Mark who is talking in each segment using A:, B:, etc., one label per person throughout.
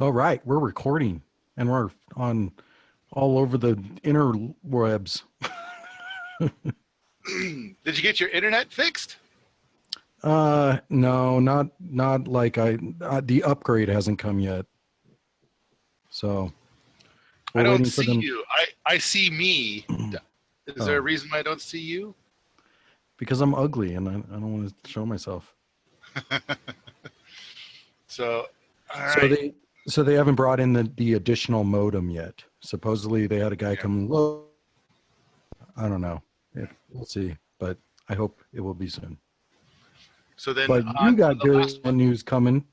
A: All right, we're recording and we're on all over the interwebs.
B: Did you get your internet fixed?
A: No, not like the upgrade hasn't come yet. So
B: I
A: we're
B: don't
A: waiting for
B: see
A: them.
B: you. I see me. Is there a reason why I don't see you?
A: Because I'm ugly and I don't want to show myself.
B: So, all right.
A: So they haven't brought in the additional modem yet. Supposedly they had a guy come look. I don't know. We'll see, but I hope it will be soon.
B: So then,
A: But you got good news coming.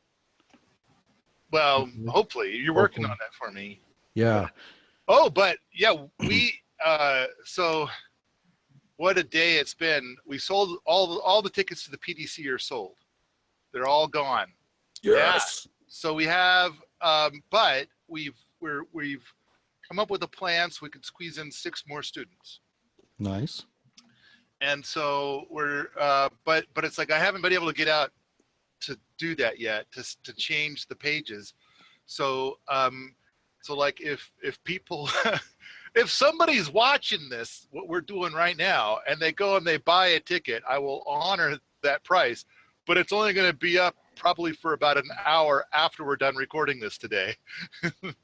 B: Well, hopefully you're working on that for me.
A: Yeah.
B: But yeah, we. So, what a day it's been. We sold all the tickets to the PDC are sold. They're all gone.
A: Yes.
B: Yeah. So we have, but we've come up with a plan so we could squeeze in 6 more students.
A: Nice.
B: And so we're, but it's like I haven't been able to get out to do that yet, to change the pages. So so like if people if somebody's watching this, what we're doing right now, and they go and they buy a ticket, I will honor that price, but it's only going to be up probably for about an hour after we're done recording this today.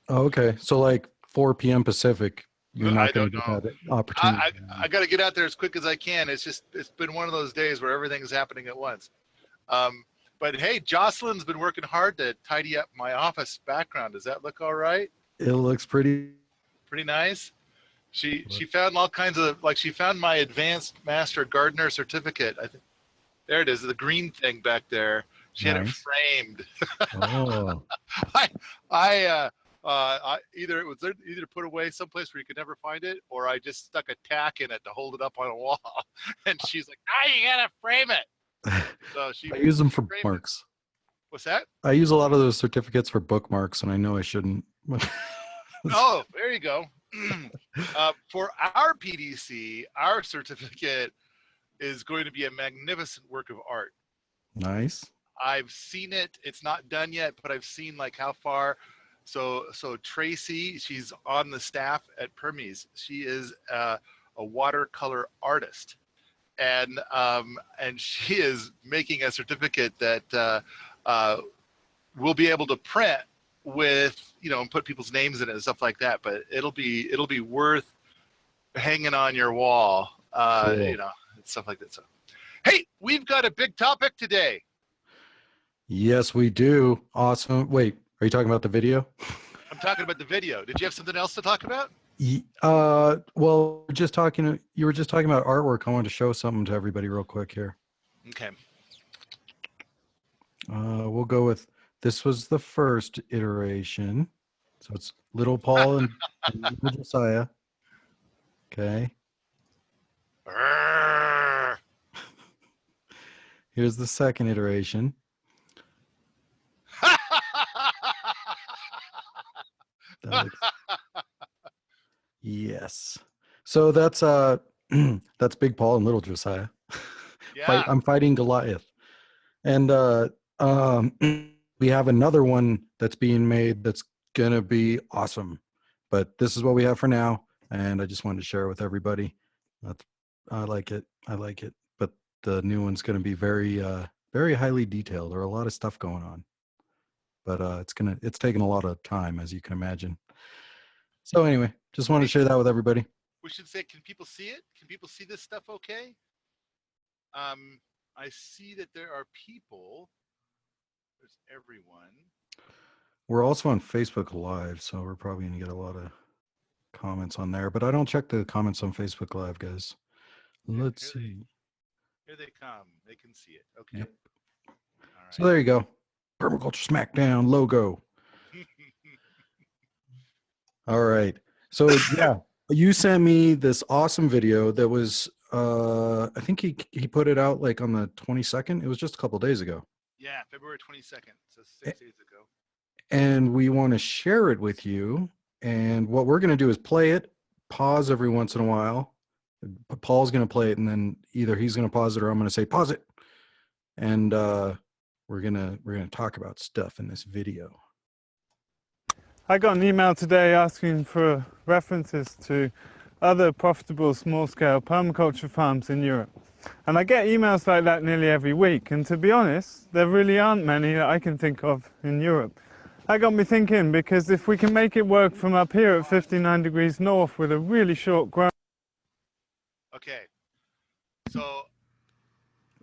A: Okay, so like 4 p.m. Pacific, you're not going to get that opportunity.
B: I got to get out there as quick as I can. It's been one of those days where everything's happening at once. But hey, Jocelyn's been working hard to tidy up my office background. Does that look all right?
A: It looks pretty
B: nice. She found all kinds of, like, she found my advanced master gardener certificate. I think there it is, the green thing back there. She had it framed.
A: Oh.
B: I either put away someplace where you could never find it, or I just stuck a tack in it to hold it up on a wall. And she's like, you gotta frame it. So
A: I use them for bookmarks.
B: What's that?
A: I use a lot of those certificates for bookmarks, and I know I shouldn't.
B: Oh, there you go. For our PDC, our certificate is going to be a magnificent work of art.
A: Nice.
B: I've seen it. It's not done yet, but I've seen like how far. So Tracy, she's on the staff at Permies. She is a watercolor artist, and she is making a certificate that we'll be able to print with, and put people's names in it and stuff like that. But it'll be worth hanging on your wall,
A: cool.
B: Stuff like that. So, hey, we've got a big topic today.
A: Yes, we do. Awesome. Wait, are you talking about the video?
B: I'm talking about the video. Did you have something else to talk about?
A: Well, you were just talking about artwork. I wanted to show something to everybody real quick here.
B: Okay.
A: We'll go with, this was the first iteration. So it's Little Paul and Little Josiah. Okay. Here's the second iteration. Yes. So that's that's Big Paul and Little Josiah.
B: Yeah.
A: I'm fighting Goliath. And we have another one that's being made that's gonna be awesome. But this is what we have for now, and I just wanted to share it with everybody. I like it. But the new one's gonna be very very highly detailed. There are a lot of stuff going on. But it's taken a lot of time, as you can imagine. So anyway, just wanted to share that with everybody.
B: We should say, can people see it? Can people see this stuff okay? I see that there are people. There's everyone.
A: We're also on Facebook Live, so we're probably going to get a lot of comments on there. But I don't check the comments on Facebook Live, guys. Let's see.
B: Here they come. They can see it. Okay.
A: Yep.
B: All right.
A: So there you go. Permaculture Smackdown logo. All right. So yeah, you sent me this awesome video that was, I think he put it out like on the 22nd. It was just a couple days ago.
B: Yeah, February 22nd. So 6 days ago.
A: And we want to share it with you. And what we're going to do is play it, pause every once in a while. Paul's going to play it, and then either he's going to pause it or I'm going to say pause it. And we're gonna talk about stuff in this video.
C: I got an email today asking for references to other profitable small-scale permaculture farms in Europe. And I get emails like that nearly every week. And to be honest, there really aren't many that I can think of in Europe. That got me thinking, because if we can make it work from up here at 59 degrees north with a really short grow.
B: Okay. So,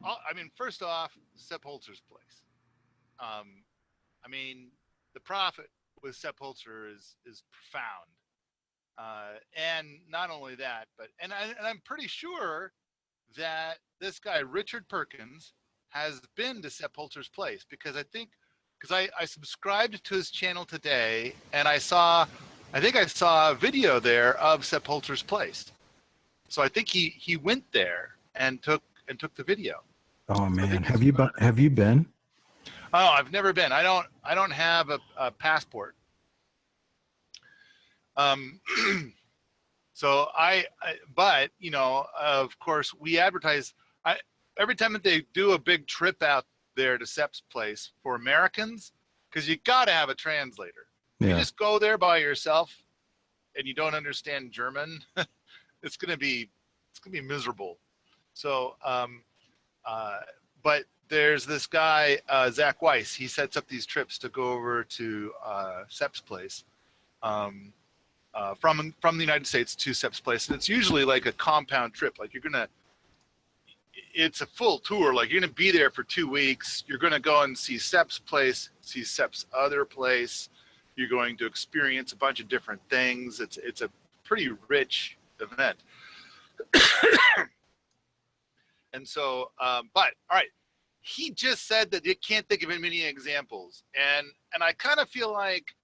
B: I mean, first off, Sepp Holzer's place. I mean, the profit with Sepp Holzer is profound. And not only that, but, and I'm pretty sure that this guy, Richard Perkins, has been to Sepp Holzer's place, because I subscribed to his channel today, and I think I saw a video there of Sepp Holzer's place. So I think he went there and took the video.
A: Oh man, have you been?
B: Oh, I've never been. I don't have a passport. So but you know, of course, we advertise. Every time that they do a big trip out there to Sepp's place for Americans, because you got to have a translator. Yeah. You just go there by yourself, and you don't understand German. it's gonna be miserable. So, but there's this guy, Zach Weiss. He sets up these trips to go over to Sepp's place. From the United States to Sepp's place, and it's usually like a compound trip. Like it's a full tour. Like you're gonna be there for 2 weeks. You're gonna go and see Sepp's place, see Sepp's other place. You're going to experience a bunch of different things. It's a pretty rich event. And so, but all right, he just said that you can't think of many examples, and I kind of feel like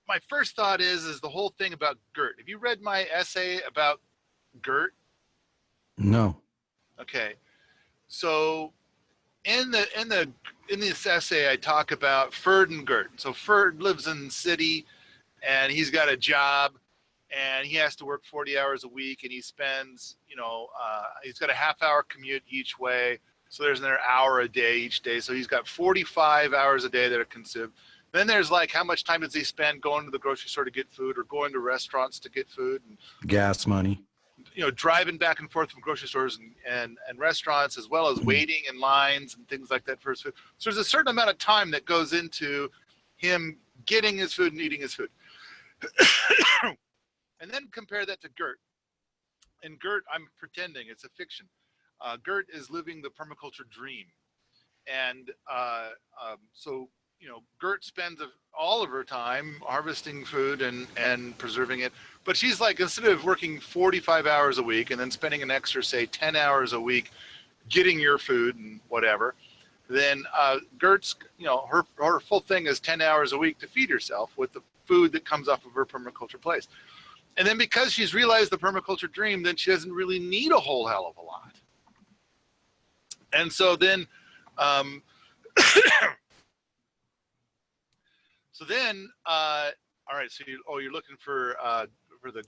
B: my first thought is the whole thing about Gurt. Have you read my essay about Gurt?
A: No.
B: Okay. So in this essay, I talk about Fird and Gurt. So Fird lives in the city, and he's got a job, and he has to work 40 hours a week, and he spends, you know, he's got a half-hour commute each way. So there's another hour a day each day. So he's got 45 hours a day that are consumed. Then there's like, how much time does he spend going to the grocery store to get food, or going to restaurants to get food, and
A: gas money,
B: you know, driving back and forth from grocery stores and restaurants, as well as waiting in lines and things like that for his food. So there's a certain amount of time that goes into him getting his food and eating his food. And then compare that to Gurt. And Gurt, I'm pretending it's a fiction. Gurt is living the permaculture dream. And so, you know, Gurt spends all of her time harvesting food and preserving it. But she's like, instead of working 45 hours a week and then spending an extra, say, 10 hours a week getting your food and whatever, then Gert's, you know, her full thing is 10 hours a week to feed herself with the food that comes off of her permaculture place. And then because she's realized the permaculture dream, then she doesn't really need a whole hell of a lot. And so then, so then, all right. So you're looking for the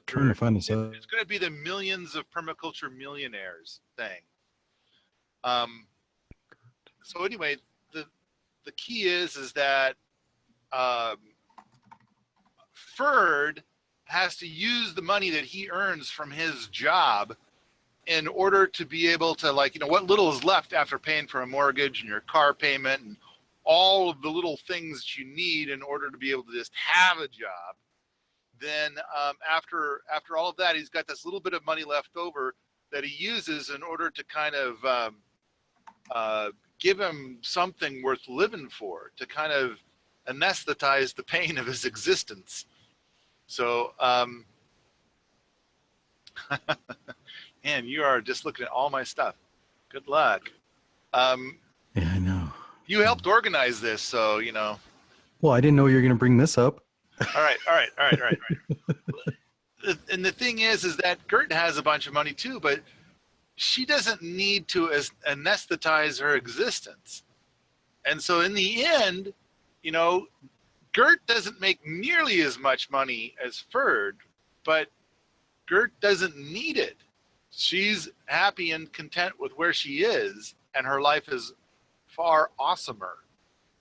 A: trying to find this out.
B: It's going to be the millions of permaculture millionaires thing. So anyway, the key is that Fird has to use the money that he earns from his job in order to be able to, like, you know, what little is left after paying for a mortgage and your car payment and all of the little things that you need in order to be able to just have a job. Then after all of that, he's got this little bit of money left over that he uses in order to kind of give him something worth living for, to kind of anesthetize the pain of his existence. So, man, you are just looking at all my stuff. Good luck.
A: Yeah, I know.
B: You helped organize this, so, you know.
A: Well, I didn't know you were going to bring this up.
B: All right. And the thing is that Gurt has a bunch of money too, but she doesn't need to anesthetize her existence. And so in the end, you know, Gurt doesn't make nearly as much money as Fird, but Gurt doesn't need it. She's happy and content with where she is, and her life is far awesomer.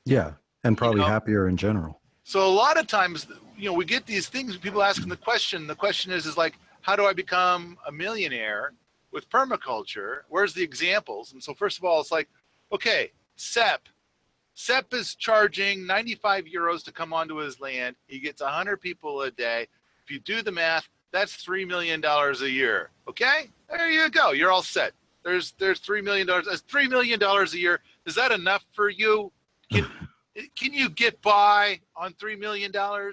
A: Yeah, and probably happier in general.
B: So a lot of times, we get these things, people asking the question is like, how do I become a millionaire with permaculture? Where's the examples? And so first of all, it's like, okay, Sepp is charging 95 euros to come onto his land. He gets 100 people a day. If you do the math, that's $3 million a year. Okay, there you go. You're all set. There's $3 million. That's $3 million a year. Is that enough for you? Can you get by on $3 million? I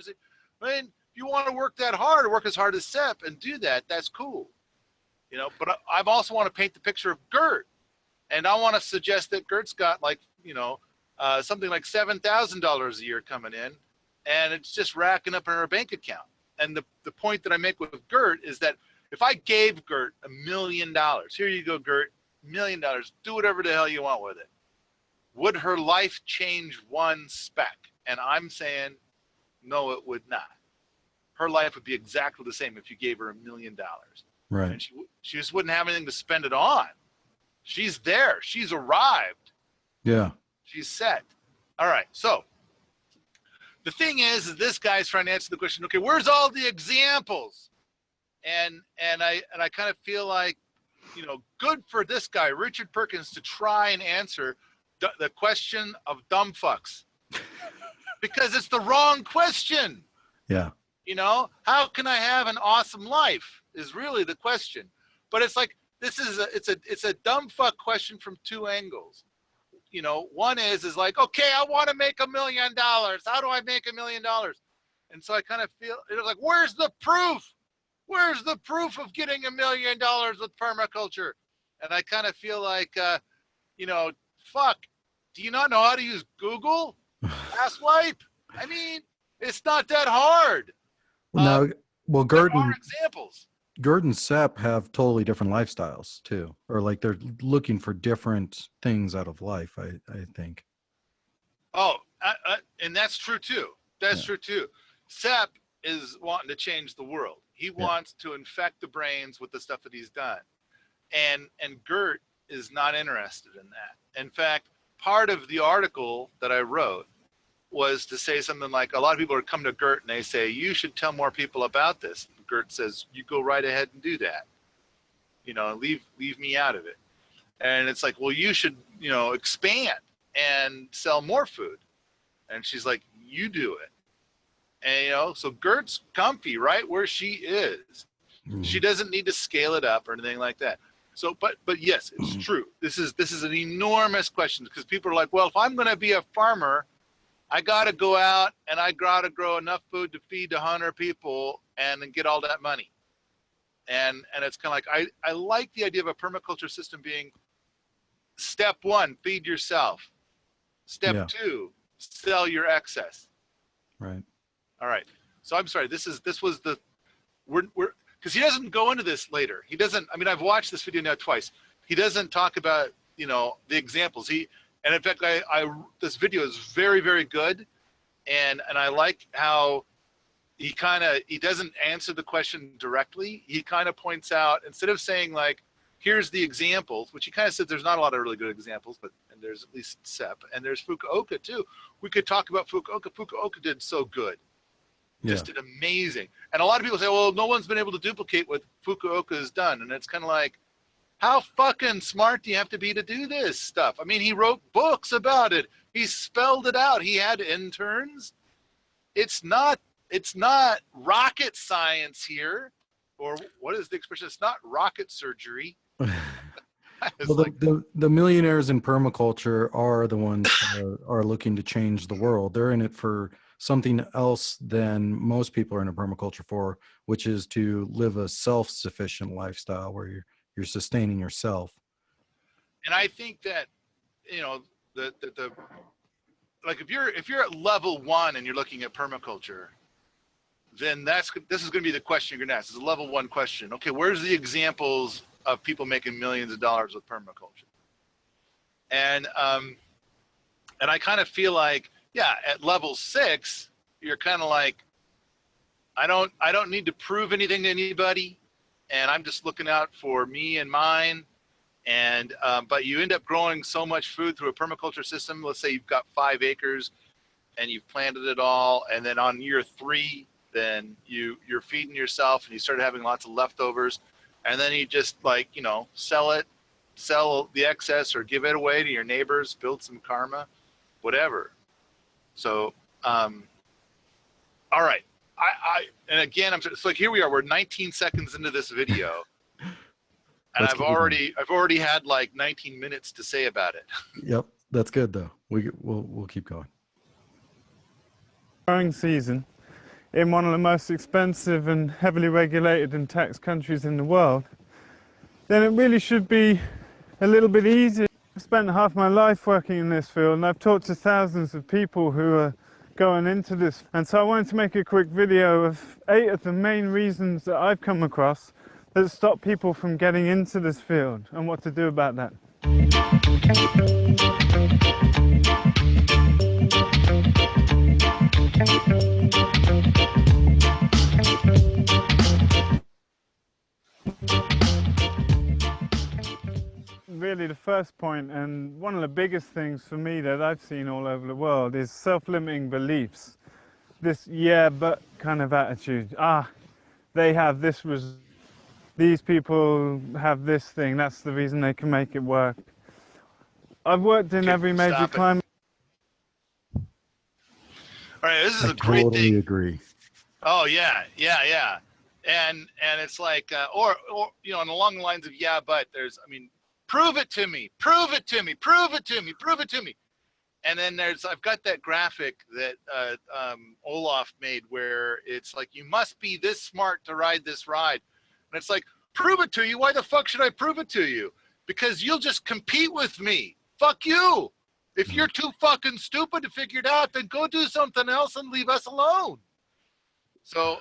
B: mean, if you want to work that hard, work as hard as Sepp and do that, that's cool. But I also want to paint the picture of Gurt. And I want to suggest that Gert's got like, something like $7,000 a year coming in, and it's just racking up in her bank account. And the point that I make with Gurt is that if I gave Gurt $1 million, here you go, Gurt, $1 million, do whatever the hell you want with it. Would her life change one speck? And I'm saying, no, it would not. Her life would be exactly the same if you gave her $1 million.
A: Right.
B: And she just wouldn't have anything to spend it on. She's there. She's arrived.
A: Yeah.
B: She's set. All right. So the thing is this guy's trying to answer the question, okay, where's all the examples? And I kind of feel like, good for this guy, Richard Perkins, to try and answer the question of dumb fucks. Because it's the wrong question.
A: Yeah.
B: How can I have an awesome life is really the question. But it's like, it's a dumb fuck question from two angles. One is like, okay, I want to make $1 million. How do I make $1 million? And so I kind of feel like, where's the proof? Where's the proof of getting $1 million with permaculture? And I kind of feel like, fuck, do you not know how to use Google? Asswipe? I mean, it's not that hard.
A: Gurt
B: there are examples.
A: Gurt and Sepp have totally different lifestyles too, or like they're looking for different things out of life. I think.
B: Oh, and that's true too. That's true too. Sepp is wanting to change the world. He wants to infect the brains with the stuff that he's done, and Gurt is not interested in that. In fact, part of the article that I wrote was to say something like, a lot of people are coming to Gurt and they say, you should tell more people about this. Gurt says, you go right ahead and do that. Leave me out of it. And it's like, well, you should, expand and sell more food. And she's like, you do it. And, so Gert's comfy right where she is. She doesn't need to scale it up or anything like that. So, but yes, it's true. This is an enormous question because people are like, well, if I'm going to be a farmer, I got to go out and I got to grow enough food to feed 100 people and then get all that money. And it's kind of like, I like the idea of a permaculture system being step one, feed yourself. Step two, sell your excess.
A: Right.
B: All right. So I'm sorry. This was the, we're because he doesn't go into this later. He doesn't, I mean, I've watched this video now twice. He doesn't talk about, the examples. And in fact, this video is very, very good. And I like how he doesn't answer the question directly. He kind of points out, instead of saying like, here's the examples, which he kind of said there's not a lot of really good examples, and there's at least Sepp, and there's Fukuoka too. We could talk about Fukuoka. Fukuoka did so good. Just did amazing. And a lot of people say, well, no one's been able to duplicate what Fukuoka has done. And it's kind of like, how fucking smart do you have to be to do this stuff? I mean, he wrote books about it. He spelled it out. He had interns. It's not rocket science here. Or what is the expression? It's not rocket surgery.
A: Well, the millionaires in permaculture are the ones that are looking to change the world. They're in it for something else than most people are in a permaculture for, which is to live a self-sufficient lifestyle where you're sustaining yourself.
B: And I think that, the like if you're at level 1 and you're looking at permaculture, then this is going to be the question you're going to ask. It's a level 1 question. Okay, where's the examples of people making millions of dollars with permaculture? And I kind of feel like, at level 6, you're kind of like, I don't need to prove anything to anybody, and I'm just looking out for me and mine. And but you end up growing so much food through a permaculture system. Let's say you've got 5 acres. and you've planted it all, and then on year 3, then you're feeding yourself and you start having lots of leftovers, and then you just like, you know, sell the excess or give it away to your neighbors, build some karma, whatever. So, all right. And again, it's like, here we are, we're 19 seconds into this video. And I've already had like 19 minutes to say about it.
A: Yep, that's good though. We'll keep going.
C: Growing season in one of the most expensive and heavily regulated and taxed countries in the world, then it really should be a little bit easier. I've spent half my life working in this field, and I've talked to thousands of people who are going into this. And so I wanted to make a quick video of 8 of the main reasons that I've come across that stop people from getting into this field and what to do about that. Really, the first point, and one of the biggest things for me that I've seen all over the world, is self-limiting beliefs. This yeah but kind of attitude. They have this result. These people have this thing, that's the reason they can make it work. I've worked in every major climate.
B: All right, this is a great thing. I
A: totally agree.
B: Oh yeah. And it's like, or you know, and along the lines of yeah, but there's, I mean, prove it to me, prove it to me, prove it to me, prove it to me. And then I've got that graphic that Olaf made where it's like, you must be this smart to ride this ride. And it's like, prove it to you. Why the fuck should I prove it to you? Because you'll just compete with me. Fuck you. If you're too fucking stupid to figure it out, then go do something else and leave us alone. So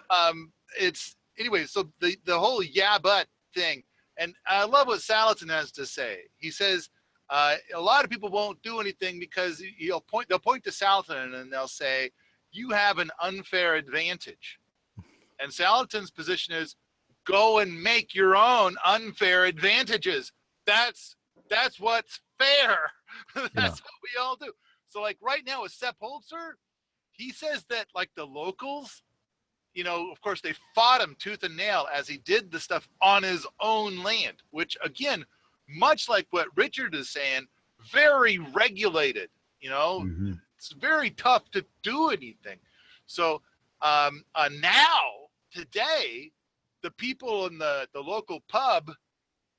B: anyway, so the whole yeah but thing, and I love what Salatin has to say. He says a lot of people won't do anything because they'll point to Salatin and they'll say, you have an unfair advantage. And Salatin's position is, go and make your own unfair advantages. That's what's fair. That's what we all do. So like right now with Sepp Holzer, he says that like the locals, you know, of course they fought him tooth and nail as he did the stuff on his own land, which again, much like what Richard is saying, very regulated, you know, it's very tough to do anything. So now, today, the people in the local pub,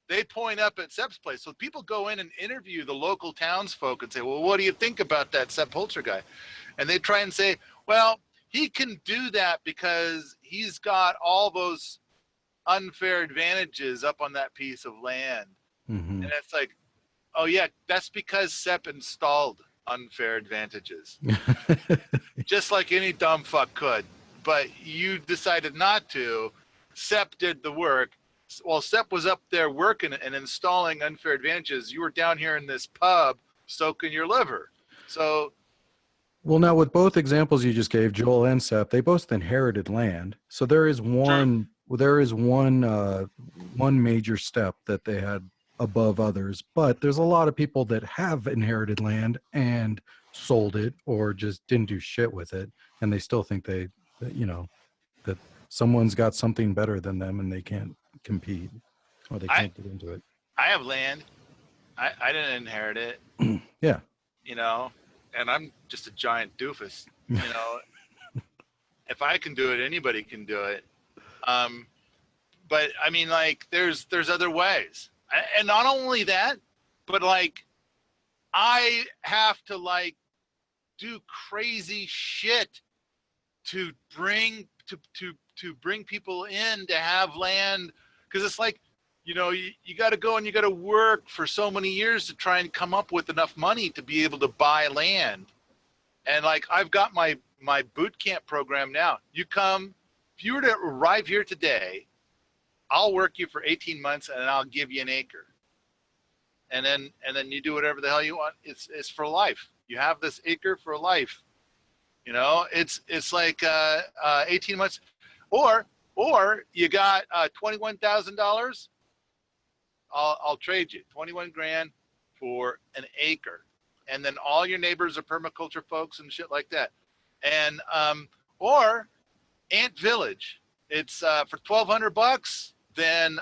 B: they point up at Sepp's place. So people go in and interview the local townsfolk and say, well, what do you think about that Sepp Holzer guy? And they try and say, well, he can do that because he's got all those unfair advantages up on that piece of land. And it's like, oh yeah, that's because Sepp installed unfair advantages. Just like any dumb fuck could. But you decided not to. Sepp did the work. While Sepp was up there working and installing unfair advantages, you were down here in this pub soaking your liver. So,
A: well, now with both examples you just gave, Joel and Sepp, they both inherited land. So there is one major step that they had above others, but there's a lot of people that have inherited land and sold it or just didn't do shit with it, and they still think that someone's got something better than them and they can't compete or they can't get into it.
B: I have land. I didn't inherit it.
A: Yeah.
B: You know, and I'm just a giant doofus. You know, if I can do it, anybody can do it. But I mean, like, there's other ways. And not only that, but like, I have to like do crazy shit to bring people in to have land, because it's like, you know, you got to go and you got to work for so many years to try and come up with enough money to be able to buy land. And like, I've got my boot camp program now. You come, if you were to arrive here today, I'll work you for 18 months and I'll give you an acre. And then you do whatever the hell you want. It's for life. You have this acre for life. You know, it's like 18 months, or you got $21,000. I'll trade you 21 grand for an acre, and then all your neighbors are permaculture folks and shit like that. And or Ant Village. It's for $1,200. Then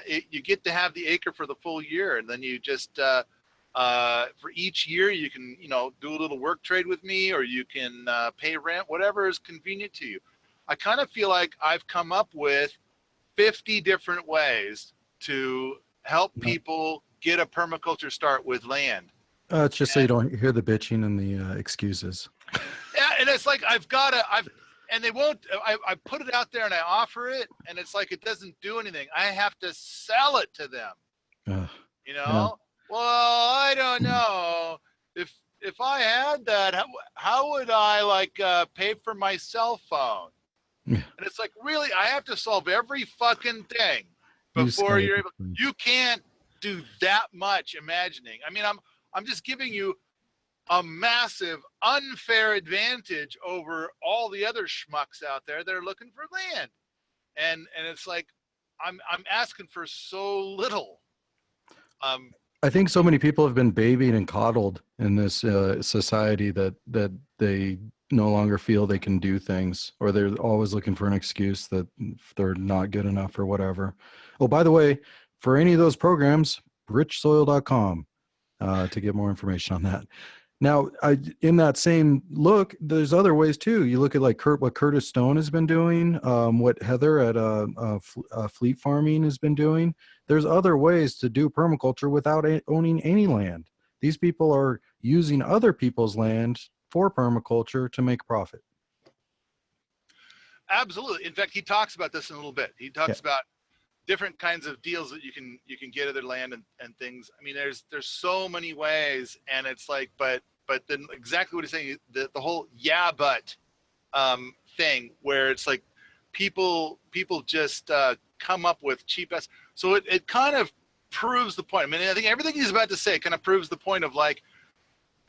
B: you get to have the acre for the full year, and then you just for each year you can do a little work trade with me, or you can pay rent, whatever is convenient to you. I kind of feel like I've come up with 50 different ways to help people get a permaculture start with land.
A: It's just so you don't hear the bitching and the excuses.
B: Yeah, and it's like and they won't. I put it out there and I offer it, and it's like it doesn't do anything. I have to sell it to them.
A: Yeah.
B: Well, I don't know if I had that, how would I pay for my cell phone?
A: Yeah.
B: And it's like, really, I have to solve every fucking thing before you're able. You can't do that much imagining. I mean, I'm just giving you a massive unfair advantage over all the other schmucks out there that are looking for land. And it's like, I'm asking for so little.
A: I think so many people have been babied and coddled in this society that they no longer feel they can do things, or they're always looking for an excuse that they're not good enough or whatever. Oh, by the way, for any of those programs, richsoil.com to get more information on that. Now, in that same look, there's other ways too. You look at what Curtis Stone has been doing, what Heather at Fleet Farming has been doing. There's other ways to do permaculture without owning any land. These people are using other people's land for permaculture to make profit.
B: Absolutely. In fact, he talks about this in a little bit. He talks about different kinds of deals that you can get of their land and things. I mean, there's so many ways, and it's like, but then exactly what he's saying, the whole but thing, where it's like people just come up with cheap ass. So it kind of proves the point. I mean, I think everything he's about to say kind of proves the point of like,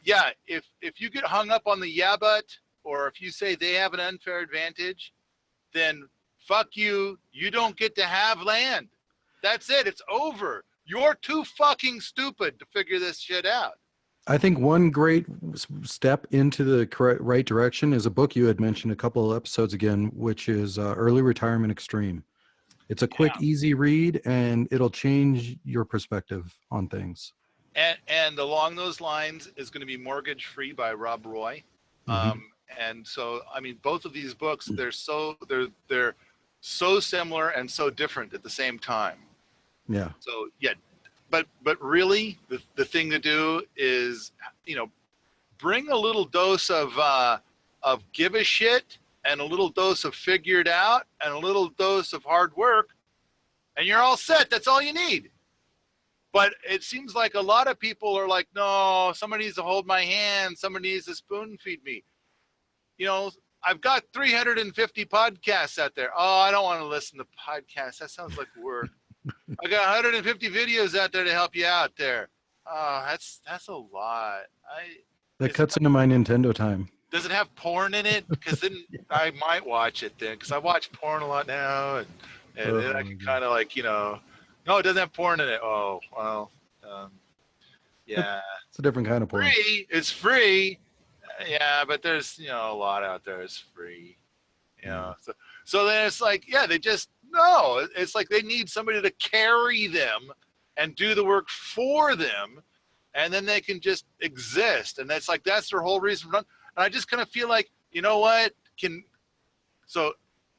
B: yeah, if you get hung up on the but, or if you say they have an unfair advantage, then fuck you, you don't get to have land. That's it, it's over. You're too fucking stupid to figure this shit out.
A: I think one great step into the right direction is a book you had mentioned a couple of episodes again, which is Early Retirement Extreme. It's a quick, easy read, and it'll change your perspective on things.
B: And along those lines is going to be Mortgage Free by Rob Roy.
A: Mm-hmm.
B: And so, I mean, both of these books, they're so similar and so different at the same time.
A: Yeah.
B: So yeah, but really the thing to do is, bring a little dose of give a shit, and a little dose of figure it out, and a little dose of hard work, and you're all set. That's all you need. But it seems like a lot of people are like, no, somebody needs to hold my hand. Somebody needs to spoon feed me. I've got 350 podcasts out there. Oh, I don't want to listen to podcasts. That sounds like work. I got 150 videos out there to help you out there. Oh, that's a lot.
A: That cuts into my Nintendo time.
B: Does it have porn in it? Because then I might watch it then. Because I watch porn a lot now, and then I can kind of no, it doesn't have porn in it. Oh, well, yeah.
A: It's a different kind of porn.
B: It's free. Yeah, but there's, a lot out there is free. So then it's like, they just, no, it's like they need somebody to carry them and do the work for them, and then they can just exist. And that's their whole reason for running. And I just kind of feel like, you know what,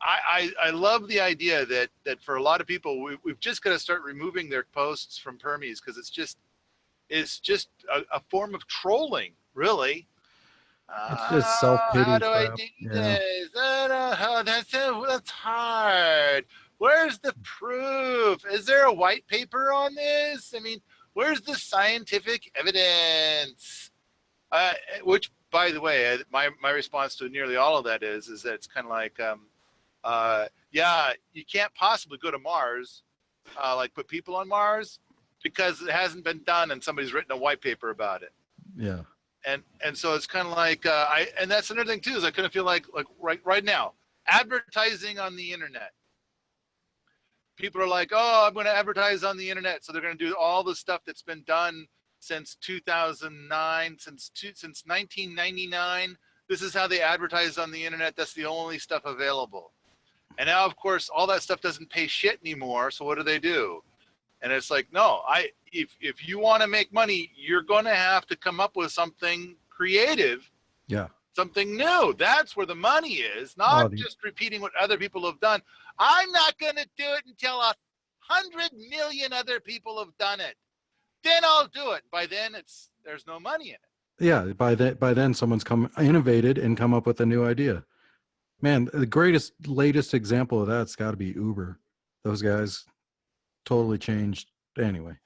B: I love the idea that for a lot of people, we've just got to start removing their posts from Permies, because it's just a form of trolling, really.
A: It's just self-pity.
B: How do I do this? That's hard. Where's the proof? Is there a white paper on this? I mean, where's the scientific evidence? Which, by the way, my response to nearly all of that is that it's kind of like, you can't possibly go to Mars, put people on Mars, because it hasn't been done and somebody's written a white paper about it.
A: Yeah.
B: And so it's kind of like, and that's another thing too, is I kind of feel like right now, advertising on the internet. People are like, oh, I'm going to advertise on the internet. So they're going to do all the stuff that's been done since 2009, since 1999. This is how they advertise on the internet. That's the only stuff available. And now, of course, all that stuff doesn't pay shit anymore. So what do? And it's like, no, if you want to make money, you're going to have to come up with something creative.
A: Yeah.
B: Something new. That's where the money is, not just repeating what other people have done. I'm not going to do it until 100 million other people have done it. Then I'll do it. By then, there's no money in it.
A: Yeah. By then, someone's innovated and come up with a new idea. Man, the latest example of that's got to be Uber. Those guys totally changed. Anyway,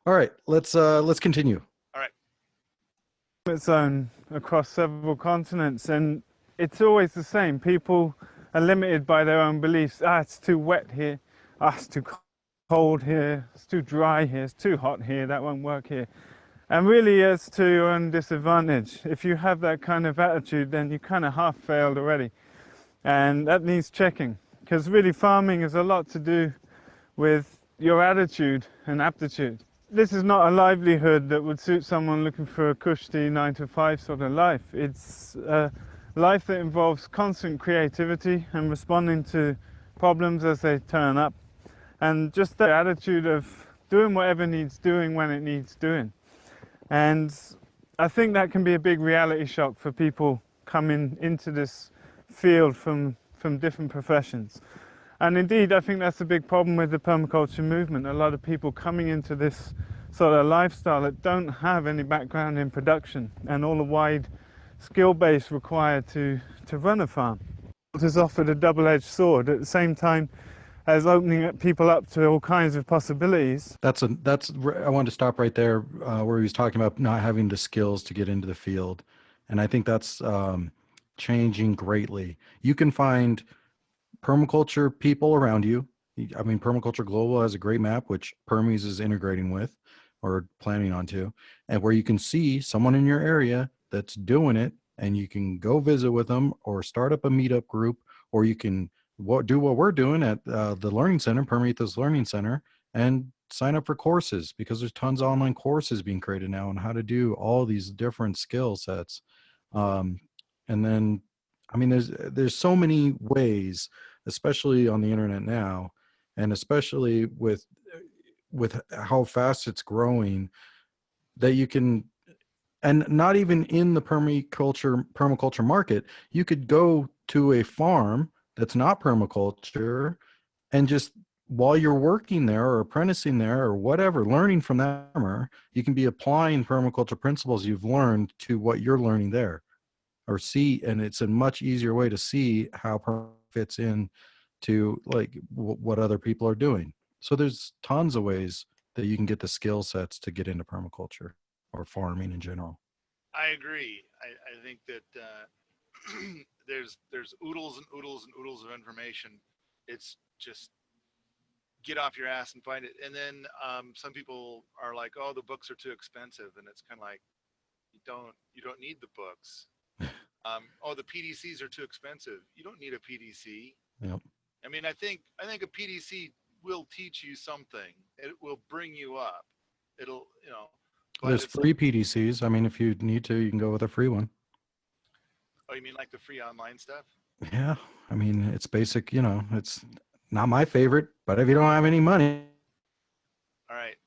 A: all right, let's continue.
B: All right.
C: Its own across several continents, and it's always the same. People are limited by their own beliefs. It's too wet here. It's too cold here. It's too dry here. It's too hot here. That won't work here. And really, it's to your own disadvantage. If you have that kind of attitude, then you kind of half failed already. And that needs checking, because really farming has a lot to do with your attitude and aptitude. This is not a livelihood that would suit someone looking for a cushy 9-to-5 sort of life. It's a life that involves constant creativity and responding to problems as they turn up, and just the attitude of doing whatever needs doing when it needs doing. And I think that can be a big reality shock for people coming into this field from different professions. And indeed, I think that's a big problem with the permaculture movement. A lot of people coming into this sort of lifestyle that don't have any background in production and all the wide skill base required to run a farm. It has offered a double-edged sword at the same time as opening people up to all kinds of possibilities.
A: I wanted to stop right there where he was talking about not having the skills to get into the field. And I think that's changing greatly. You can find permaculture people around you. I mean, Permaculture Global has a great map, which Permies is integrating with or planning on to, and where you can see someone in your area that's doing it, and you can go visit with them or start up a meetup group, or you can do what we're doing at the Learning Center, PermaEthos Learning Center, and sign up for courses, because there's tons of online courses being created now on how to do all these different skill sets. And then, I mean, there's so many ways, especially on the internet now, and especially with how fast it's growing, that you can, and not even in the permaculture market, you could go to a farm that's not permaculture, and just while you're working there or apprenticing there or whatever, learning from that farmer, you can be applying permaculture principles you've learned to what you're learning there. Or see, and it's a much easier way to see how permaculture fits in to like what other people are doing. So there's tons of ways that you can get the skill sets to get into permaculture or farming in general.
B: I agree. I think that there's oodles and oodles and oodles of information. It's just get off your ass and find it. And then some people are like, oh, the books are too expensive, and it's kind of like, you don't need the books. Oh, the PDCs are too expensive. You don't need a PDC.
A: Yep.
B: I mean, I think a PDC will teach you something. It will bring you up. It'll,
A: There's free PDCs. I mean, if you need to, you can go with a free one.
B: Oh, you mean like the free online stuff?
A: Yeah. I mean, it's basic, it's not my favorite, but if you don't have any money.
B: All right.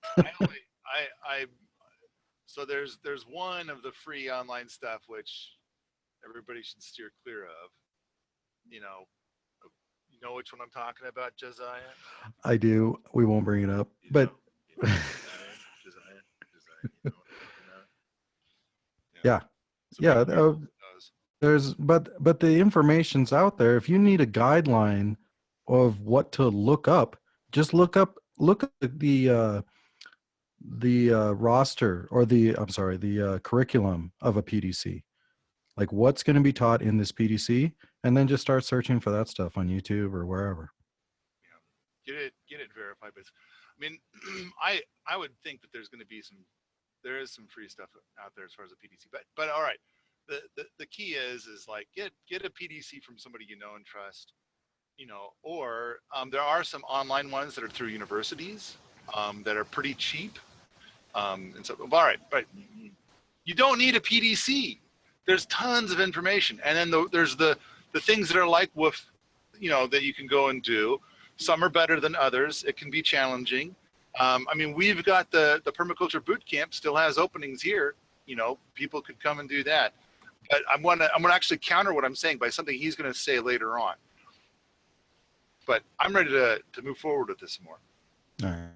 B: So there's one of the free online stuff, which everybody should steer clear of. You know which one I'm talking about, Josiah?
A: I do. We won't bring it up, but
B: Josiah, you know what I'm talking about?
A: yeah.
B: So
A: There's, but the information's out there. If you need a guideline of what to look up, just look at the roster or the curriculum of a PDC. Like what's going to be taught in this PDC, and then just start searching for that stuff on YouTube or wherever.
B: Yeah, get it verified. But I mean, I would think that there is some free stuff out there as far as a PDC. But all right, the key is like get a PDC from somebody you know and trust, or there are some online ones that are through universities that are pretty cheap. And so, all right, but you don't need a PDC. there's tons of information. And then there's the things that are like woof, that you can go and do. Some are better than others. It can be challenging. I mean, we've got the permaculture boot camp still has openings here. People could come and do that. But I'm gonna actually counter what I'm saying by something he's gonna say later on. But I'm ready to move forward with this more.
A: All right.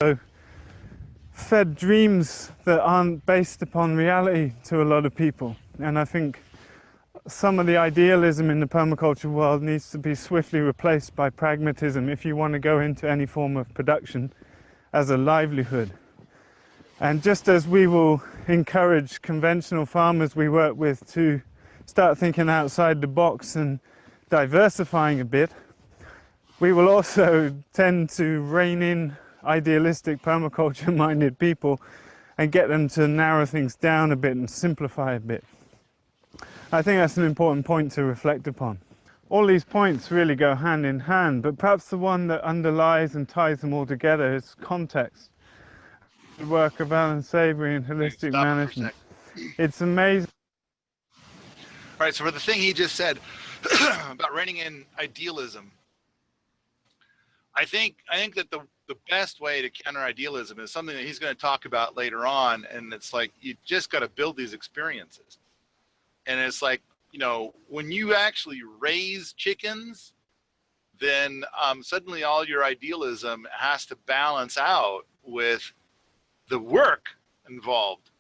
C: So, fed dreams that aren't based upon reality to a lot of people. And I think some of the idealism in the permaculture world needs to be swiftly replaced by pragmatism if you want to go into any form of production as a livelihood. And just as we will encourage conventional farmers we work with to start thinking outside the box and diversifying a bit, we will also tend to rein in idealistic permaculture-minded people and get them to narrow things down a bit and simplify a bit. I think that's an important point to reflect upon. All these points really go hand in hand, but perhaps the one that underlies and ties them all together is context. The work of Allan, Savory and holistic management. It's amazing.
B: All right, so for the thing he just said about reining in idealism, I think that the best way to counter idealism is something that he's going to talk about later on, and it's like you just got to build these experiences. And it's like, when you actually raise chickens, then suddenly all your idealism has to balance out with the work involved.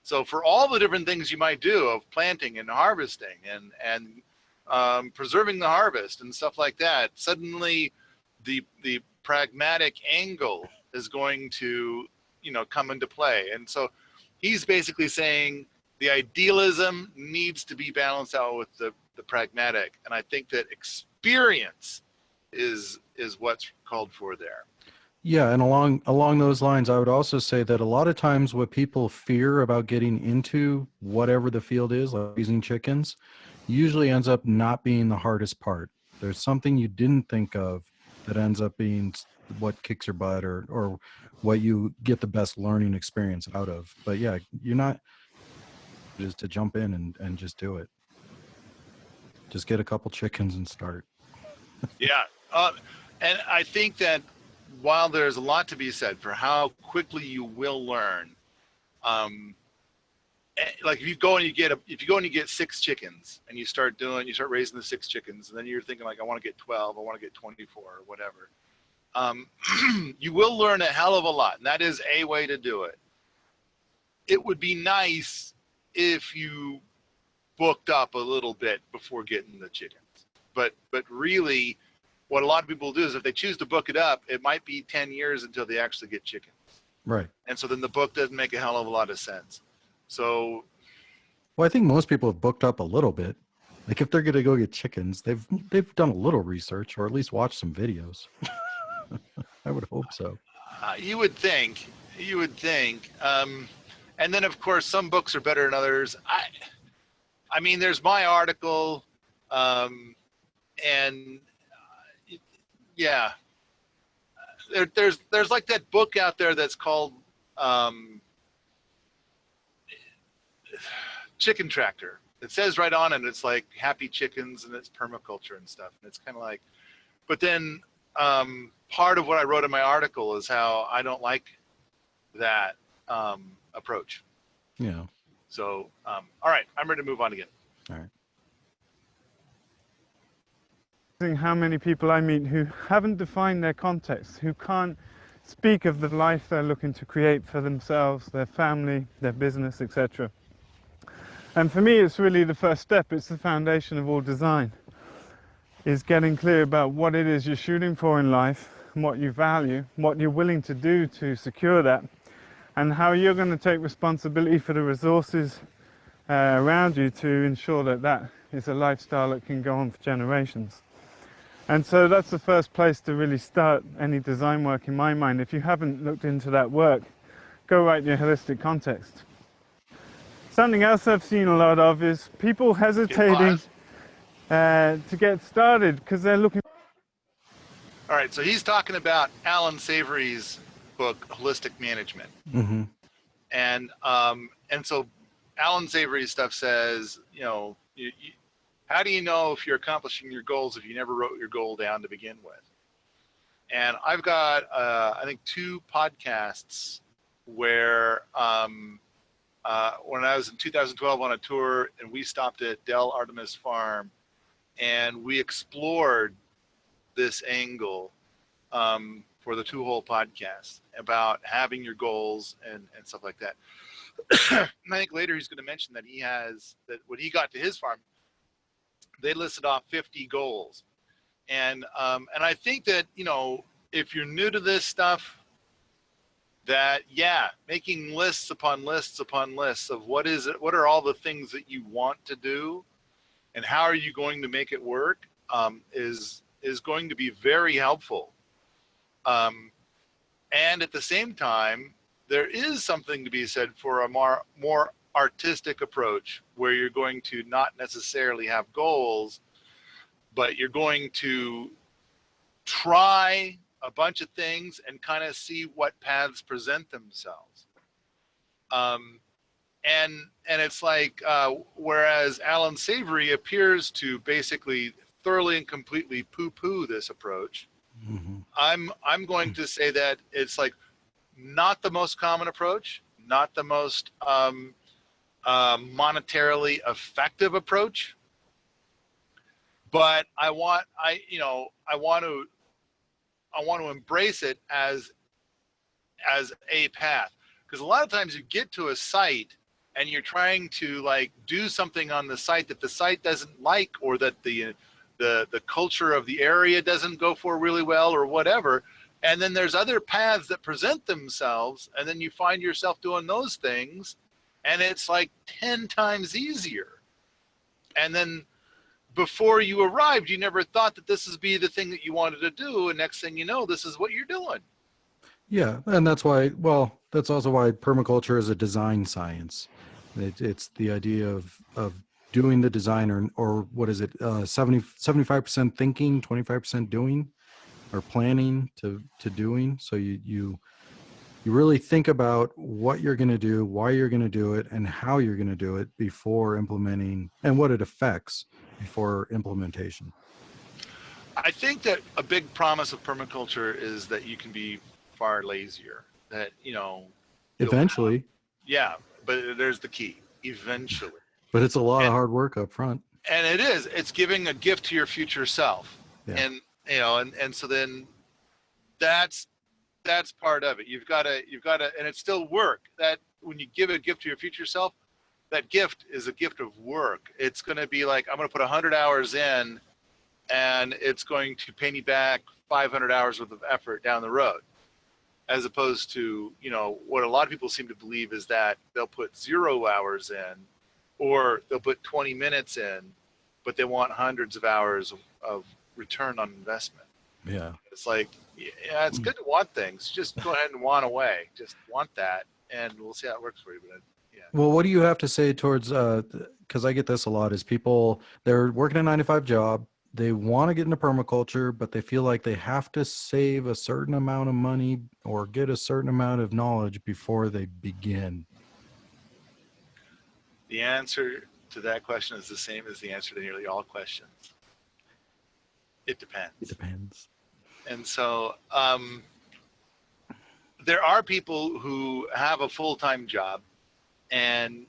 B: So for all the different things you might do of planting and harvesting and preserving the harvest and stuff like that, suddenly the pragmatic angle is going to, come into play. And so he's basically saying the idealism needs to be balanced out with the pragmatic. And I think that experience is what's called for there.
A: Yeah, and along those lines, I would also say that a lot of times what people fear about getting into whatever the field is, like raising chickens, usually ends up not being the hardest part. There's something you didn't think of that ends up being what kicks your butt or what you get the best learning experience out of. But yeah, you're not just to jump in and just do it. Just get a couple chickens and start.
B: Yeah, and I think that while there's a lot to be said for how quickly you will learn, like if you go and you get 6 chickens and you start raising the 6 chickens, and then you're thinking like, I want to get 12, I want to get 24 or whatever. You will learn a hell of a lot, and that is a way to do it. It would be nice if you booked up a little bit before getting the chickens, but really, what a lot of people do is if they choose to book it up, it might be 10 years until they actually get chickens.
A: Right.
B: And so then the book doesn't make a hell of a lot of sense. So,
A: well, I think most people have booked up a little bit. Like if they're going to go get chickens, they've done a little research or at least watched some videos. I would hope so.
B: You would think. And then of course some books are better than others. I mean, there's my article, and yeah, there's like that book out there that's called Chicken Tractor. It says right on it, it's like happy chickens and it's permaculture and stuff. And it's kind of like, but then part of what I wrote in my article is how I don't like that approach.
A: Yeah.
B: So, all right, I'm ready to move on again.
A: All right.
C: How many people I meet who haven't defined their context, who can't speak of the life they're looking to create for themselves, their family, their business, etc. And for me, it's really the first step. It's the foundation of all design, is getting clear about what it is you're shooting for in life, and what you value, what you're willing to do to secure that, and how you're going to take responsibility for the resources around you to ensure that that is a lifestyle that can go on for generations. And so that's the first place to really start any design work in my mind. If you haven't looked into that work, go write your holistic context. Something else I've seen a lot of is people hesitating to get started because they're looking.
B: All right, so he's talking about Allan Savory's book, Holistic Management.
A: Mm-hmm.
B: And so Alan Savory's stuff says, how do you know if you're accomplishing your goals if you never wrote your goal down to begin with? And I've got, I think, 2 podcasts where when I was in 2012 on a tour and we stopped at Del Artemis Farm and we explored this angle for the 2 whole podcasts about having your goals and stuff like that. And I think later he's going to mention that that when he got to his farm, they listed off 50 goals. And I think that, if you're new to this stuff, that, making lists upon lists upon lists of what are all the things that you want to do and how are you going to make it work, is going to be very helpful. And at the same time, there is something to be said for a more artistic approach where you're going to not necessarily have goals, but you're going to try a bunch of things and kind of see what paths present themselves. And it's like, whereas Alan Savory appears to basically thoroughly and completely poo-poo this approach, I'm going to say that it's like not the most common approach, not the most monetarily effective approach, but I want to embrace it as a path, because a lot of times you get to a site and you're trying to like do something on the site that the site doesn't like, or that the culture of the area doesn't go for really well, or whatever. And then there's other paths that present themselves, and then you find yourself doing those things, and it's like 10 times easier. And then before you arrived, you never thought that this would be the thing that you wanted to do, and next thing you know, this is what you're doing.
A: Yeah, and that's why, that's also why permaculture is a design science. It's the idea of doing the design, or what is it, 75% thinking, 25% doing, or planning to doing. So you really think about what you're going to do, why you're going to do it, and how you're going to do it before implementing, and what it affects before implementation.
B: I think that a big promise of permaculture is that you can be far lazier. That,
A: Eventually.
B: Yeah, but there's the key. Eventually.
A: But it's a lot of hard work up front.
B: And it is. It's giving a gift to your future self.
A: Yeah.
B: And so then that's part of it. You've got to, and it's still work. That when you give a gift to your future self, that gift is a gift of work. It's going to be like, I'm going to put 100 hours in, and it's going to pay me back 500 hours worth of effort down the road. As opposed to, what a lot of people seem to believe is that they'll put 0 hours in, or they'll put 20 minutes in, but they want hundreds of hours of return on investment.
A: Yeah.
B: It's like, yeah, it's good to want things. Just go ahead and want away. Just want that, and we'll see how it works for you. But yeah.
A: Well, what do you have to say towards, because I get this a lot, is people, they're working a 9-to-5 job. They want to get into permaculture, but they feel like they have to save a certain amount of money or get a certain amount of knowledge before they begin.
B: The answer to that question is the same as the answer to nearly all questions. It depends.
A: It depends.
B: And so there are people who have a full-time job, and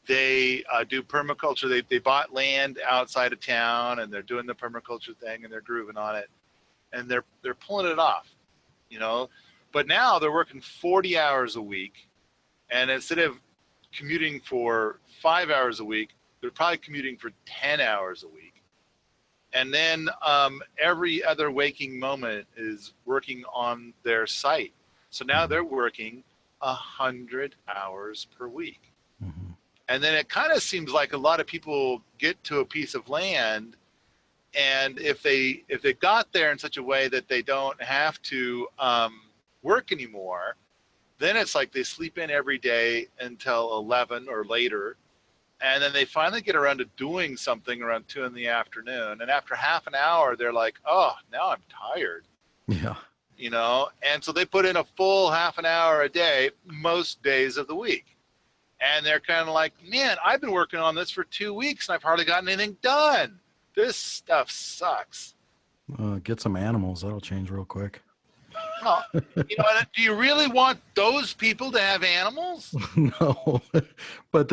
B: they do permaculture. They bought land outside of town, and they're doing the permaculture thing, and they're grooving on it, and they're pulling it off, But now they're working 40 hours a week, and instead of commuting for 5 hours a week, they're probably commuting for 10 hours a week. And then every other waking moment is working on their site. So now they're working 100 hours per week.
A: Mm-hmm.
B: And then it kind of seems like a lot of people get to a piece of land, and if they got there in such a way that they don't have to work anymore, then it's like they sleep in every day until 11 or later, and then they finally get around to doing something around 2 in the afternoon. And after half an hour, they're like, oh, now I'm tired.
A: Yeah.
B: And so they put in a full half an hour a day, most days of the week. And they're kind of like, man, I've been working on this for 2 weeks and I've hardly gotten anything done. This stuff sucks.
A: Get some animals. That'll change real quick.
B: Well, you know, do you really want those people to have animals?
A: No, but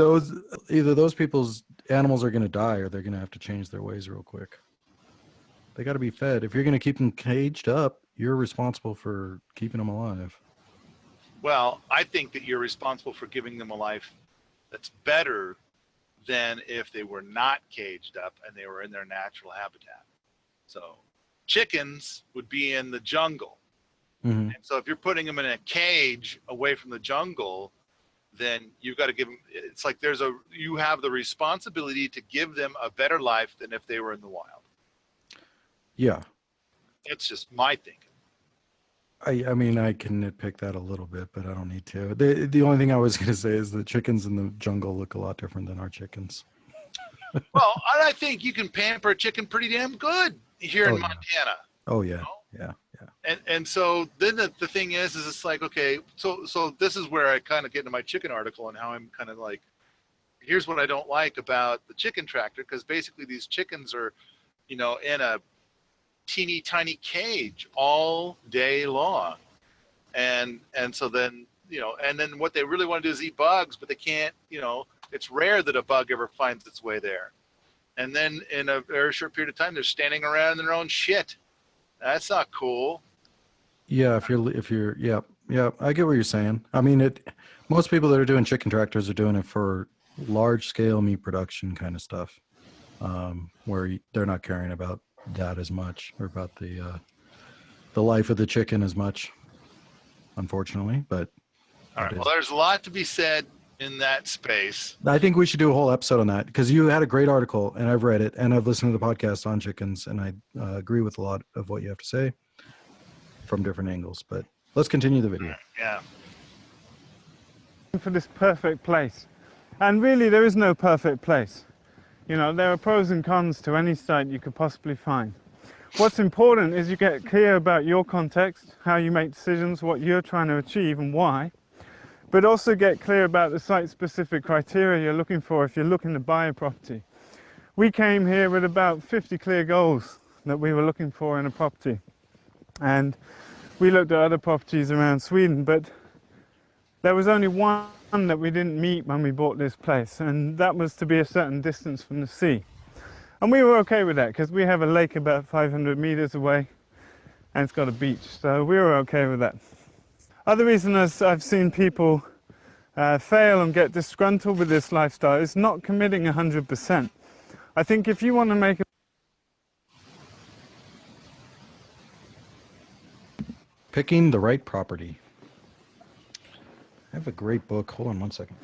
A: either those people's animals are going to die or they're going to have to change their ways real quick. They got to be fed. If you're going to keep them caged up, you're responsible for keeping them alive.
B: Well, I think that you're responsible for giving them a life that's better than if they were not caged up and they were in their natural habitat. So chickens would be in the jungle.
A: Mm-hmm.
B: And so if you're putting them in a cage away from the jungle, then you've got to give them, it's like you have the responsibility to give them a better life than if they were in the wild.
A: Yeah.
B: That's just my thinking.
A: I mean, I can nitpick that a little bit, but I don't need to. The only thing I was going to say is the chickens in the jungle look a lot different than our chickens.
B: Well, I think you can pamper a chicken pretty damn good here in Montana.
A: Oh, yeah.
B: You know?
A: Yeah.
B: And so then the thing is it's like, okay, so this is where I kind of get into my chicken article and how I'm kind of like, here's what I don't like about the chicken tractor, because basically these chickens are, you know, in a teeny tiny cage all day long. And so then, you know, and then what they really want to do is eat bugs, but they can't, you know, it's rare that a bug ever finds its way there. And then in a very short period of time, they're standing around in their own shit. That's not cool.
A: Yeah, if you're, yeah, I get what you're saying. I mean, most people that are doing chicken tractors are doing it for large scale meat production kind of stuff, where they're not caring about that as much, or about the life of the chicken as much, unfortunately. But
B: all right, well, there's a lot to be said in that space.
A: I think we should do a whole episode on that, because you had a great article and I've read it and I've listened to the podcast on chickens, and I agree with a lot of what you have to say from different angles. But let's continue the video.
B: Yeah.
C: For this perfect place. And really, there is no perfect place. You know, there are pros and cons to any site you could possibly find. What's important is you get clear about your context, how you make decisions, what you're trying to achieve and why, but also get clear about the site-specific criteria you're looking for if you're looking to buy a property. We came here with about 50 clear goals that we were looking for in a property. And we looked at other properties around Sweden, but there was only one that we didn't meet when we bought this place, and that was to be a certain distance from the sea. And we were okay with that because we have a lake about 500 meters away and it's got a beach, so we were okay with that. Other reason I've seen people fail and get disgruntled with this lifestyle is not committing 100%. I think if you want to make
A: Picking the right property. I have a great book. Hold on one second.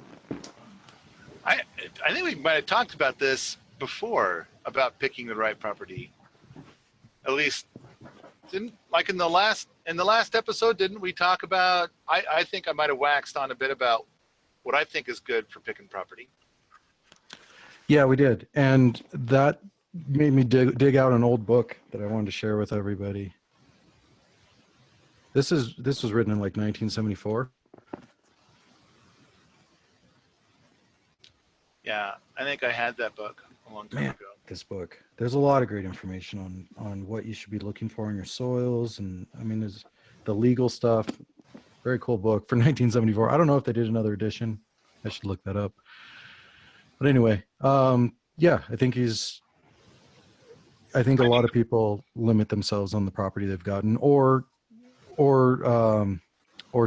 B: I think we might have talked about this before, about picking the right property. At least, in the last episode, didn't we talk about? I think I might have waxed on a bit about what I think is good for picking property.
A: Yeah, we did, and that made me dig out an old book that I wanted to share with everybody. This was written in like 1974.
B: Yeah, I think I had that book a long time ago.
A: This book. There's a lot of great information on what you should be looking for in your soils, and I mean, there's the legal stuff. Very cool book for 1974. I don't know if they did another edition. I should look that up. But anyway, yeah, I think a lot of people limit themselves on the property they've gotten, or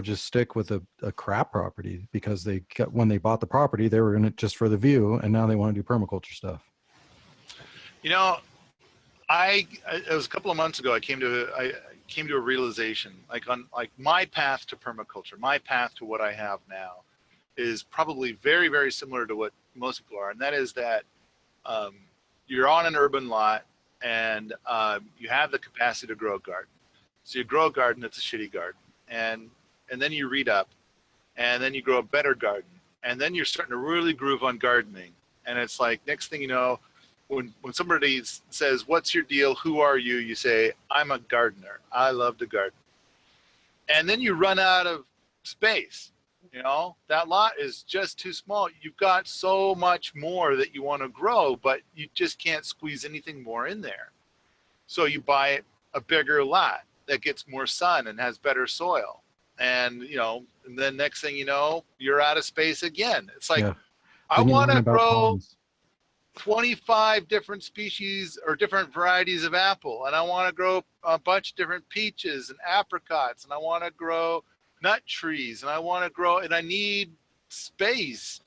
A: just stick with a crap property because when they bought the property, they were in it just for the view, and now they want to do permaculture stuff.
B: You know, it was a couple of months ago. I came to a realization, like my path to permaculture, my path to what I have now, is probably very, very similar to what most people are, and that is that you're on an urban lot and you have the capacity to grow a garden. So you grow a garden that's a shitty garden, and then you read up, and then you grow a better garden, and then you're starting to really groove on gardening. And it's like, next thing you know, when somebody says, "What's your deal? Who are you?" You say, "I'm a gardener. I love to garden." And then you run out of space. You know, that lot is just too small. You've got so much more that you want to grow, but you just can't squeeze anything more in there. So you buy a bigger lot that gets more sun and has better soil. And, you know, and then next thing you know, you're out of space again. It's like,
A: Yeah.
B: I
A: Then you
B: want
A: learn
B: to
A: about
B: grow
A: ponds.
B: 25 different species or different varieties of apple, and I want to grow a bunch of different peaches and apricots, and I want to grow nut trees, and I want to grow, and I need space.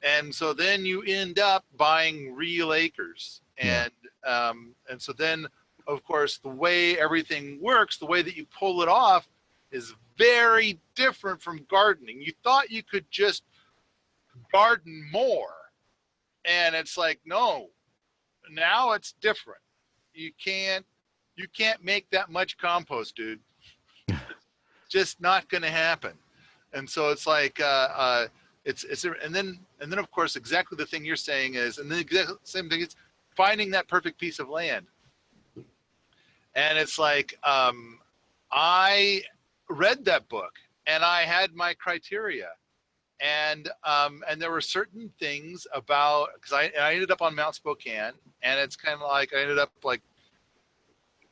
B: And so then you end up buying real acres.
A: Yeah.
B: And so then, of course, the way everything works, the way that you pull it off is very different from gardening. You thought you could just garden more. And it's like, no, now it's different. You can't make that much compost, dude. Just not going to happen. And so it's like, and then of course, exactly the thing you're saying is, and the exact same thing is finding that perfect piece of land. And it's like, I read that book and I had my criteria. And there were certain things about, because I ended up on Mount Spokane, and it's kind of like I ended up like,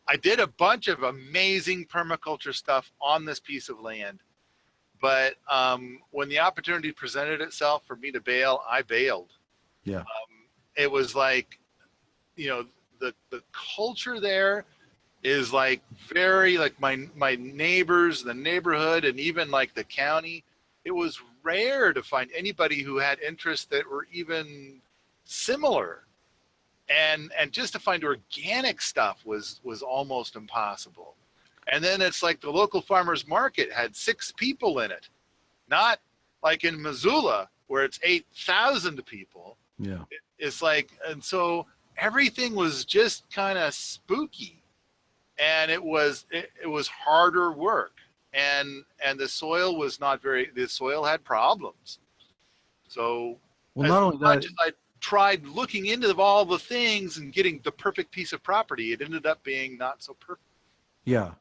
B: I did a bunch of amazing permaculture stuff on this piece of land, but when the opportunity presented itself for me to bail, I bailed.
A: Yeah.
B: It was like, you know, the culture there is like very, like my neighbors, the neighborhood, and even like the county. It was rare to find anybody who had interests that were even similar, and just to find organic stuff was almost impossible. And then it's like the local farmers market had 6 people in it, not like in Missoula where it's 8,000 people.
A: Yeah.
B: It's like, and so everything was just kind of spooky, and it was harder work. And the soil was not very, the soil had problems. So
A: Well, not only that,
B: I tried looking into all the things and getting the perfect piece of property, it ended up being not so perfect.
A: yeah.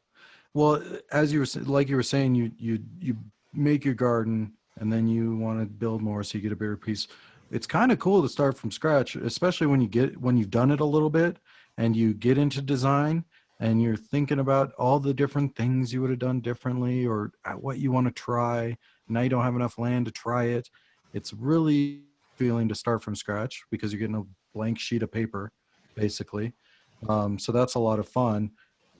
A: Well, as you were like you were saying, you make your garden and then you want to build more so you get a bigger piece. It's kind of cool to start from scratch, especially when you've done it a little bit and you get into design and you're thinking about all the different things you would have done differently or what you want to try. Now you don't have enough land to try it. It's really feeling to start from scratch because you're getting a blank sheet of paper, basically. So that's a lot of fun.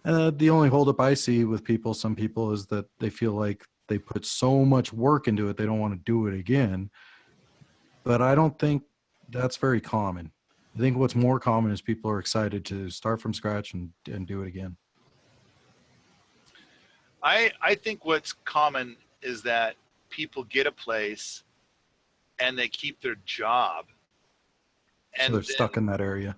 A: The only holdup I see with some people is that they feel like they put so much work into it, they don't want to do it again. But I don't think that's very common. I think what's more common is people are excited to start from scratch and do it again.
B: I think what's common is that people get a place and they keep their job.
A: And so they're stuck in that area.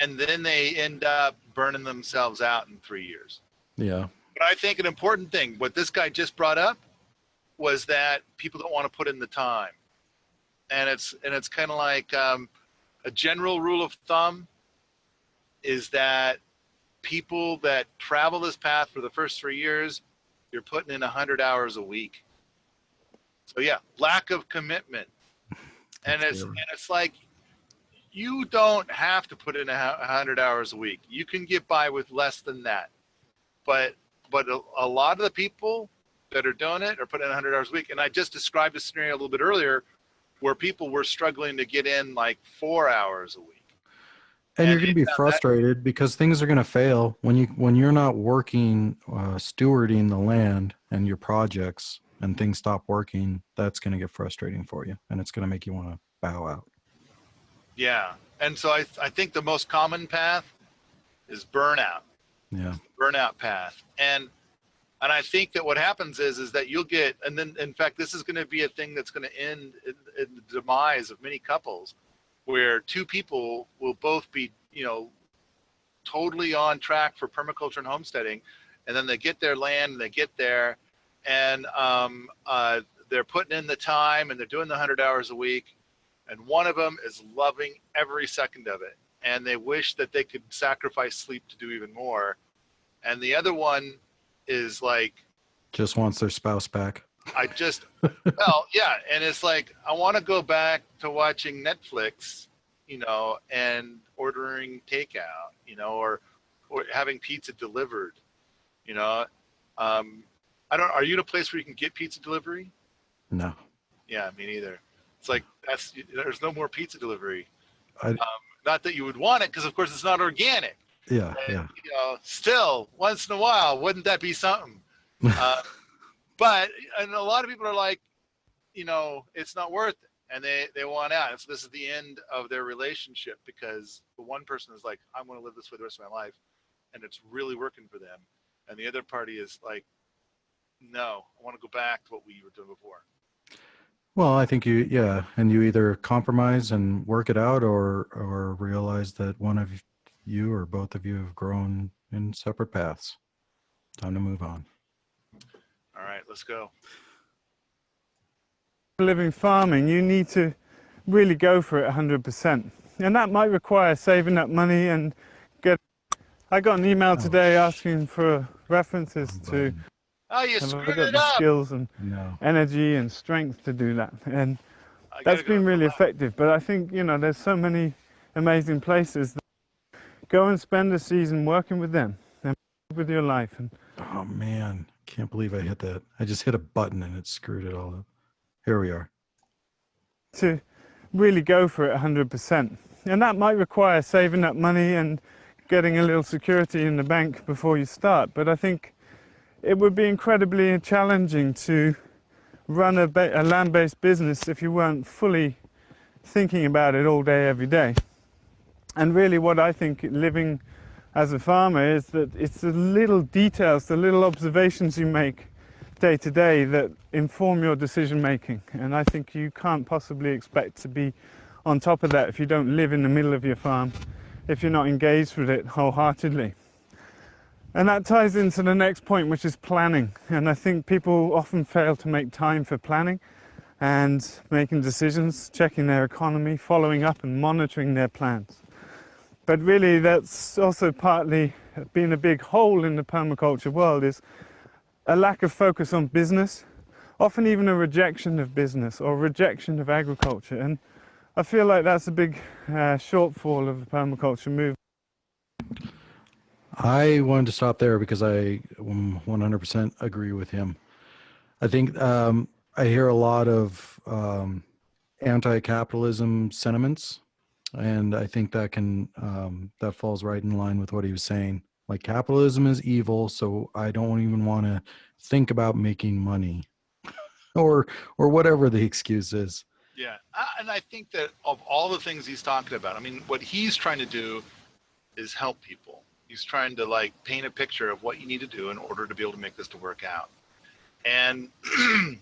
B: And then they end up burning themselves out in 3 years.
A: Yeah.
B: But I think an important thing, what this guy just brought up, was that people don't want to put in the time. And it's kind of like a general rule of thumb is that people that travel this path for the first 3 years, you're putting in 100 hours a week. So yeah, lack of commitment. And it's like, you don't have to put in 100 hours a week. You can get by with less than that. But a lot of the people that are doing it are putting in 100 hours a week. And I just described a scenario a little bit earlier where people were struggling to get in like 4 hours a week.
A: And you're going to be frustrated because things are going to fail when you're not working, stewarding the land and your projects, and things stop working. That's going to get frustrating for you, and it's going to make you want to bow out.
B: Yeah, and so I think the most common path is burnout.
A: Yeah,
B: burnout path, and I think that what happens is that you'll get, and then in fact this is going to be a thing that's going to end in the demise of many couples, where 2 people will both be, you know, totally on track for permaculture and homesteading, and then they get their land, and they get there, and they're putting in the time, and they're doing the 100 hours a week, and one of them is loving every second of it, and they wish that they could sacrifice sleep to do even more, and the other one is like
A: just wants their spouse back.
B: I just, well, yeah. And it's like, I want to go back to watching Netflix, you know, and ordering takeout, you know, or having pizza delivered, you know. Are you in a place where you can get pizza delivery?
A: No.
B: Yeah, me neither. It's like, there's no more pizza delivery.
A: I,
B: Not that you would want it, because of course it's not organic.
A: yeah,
B: And,
A: yeah.
B: you know, still, once in a while, wouldn't that be something? But and a lot of people are like, you know, it's not worth it, and they want out. And so this is the end of their relationship, because the one person is like, I'm going to live this way the rest of my life, and it's really working for them, and the other party is like, no, I want to go back to what we were doing before.
A: Well, I think yeah, and you either compromise and work it out, or realize that one of you or both of you have grown in separate paths. Time to move on.
B: All right, let's go.
C: Living farming, you need to really go for it 100%. And that might require saving up money and I got an email today asking for references to
B: Oh, you
C: have I
B: screwed
C: got
B: it
C: the
B: up.
C: skills and energy and strength to do that. And that's been really effective. But I think, you know, there's so many amazing places that go and spend a season working with them and with your life. And
A: oh man, can't believe I hit that. I just hit a button and it screwed it all up. Here we are.
C: To really go for it 100%. And that might require saving up money and getting a little security in the bank before you start. But I think it would be incredibly challenging to run a land-based business if you weren't fully thinking about it all day, every day. And really what I think living as a farmer is that it's the little details, the little observations you make day to day that inform your decision making. And I think you can't possibly expect to be on top of that if you don't live in the middle of your farm, if you're not engaged with it wholeheartedly. And that ties into the next point, which is planning. And I think people often fail to make time for planning and making decisions, checking their economy, following up and monitoring their plans. But really that's also partly been a big hole in the permaculture world, is a lack of focus on business, often even a rejection of business or rejection of agriculture. And I feel like that's a big shortfall of the permaculture movement.
A: I wanted to stop there because I 100% agree with him. I think I hear a lot of anti-capitalism sentiments, and I think that that falls right in line with what he was saying. Like, capitalism is evil, so I don't even want to think about making money, or whatever the excuse is.
B: Yeah, and I think that of all the things he's talking about, I mean, what he's trying to do is help people. He's trying to like paint a picture of what you need to do in order to be able to make this to work out. And and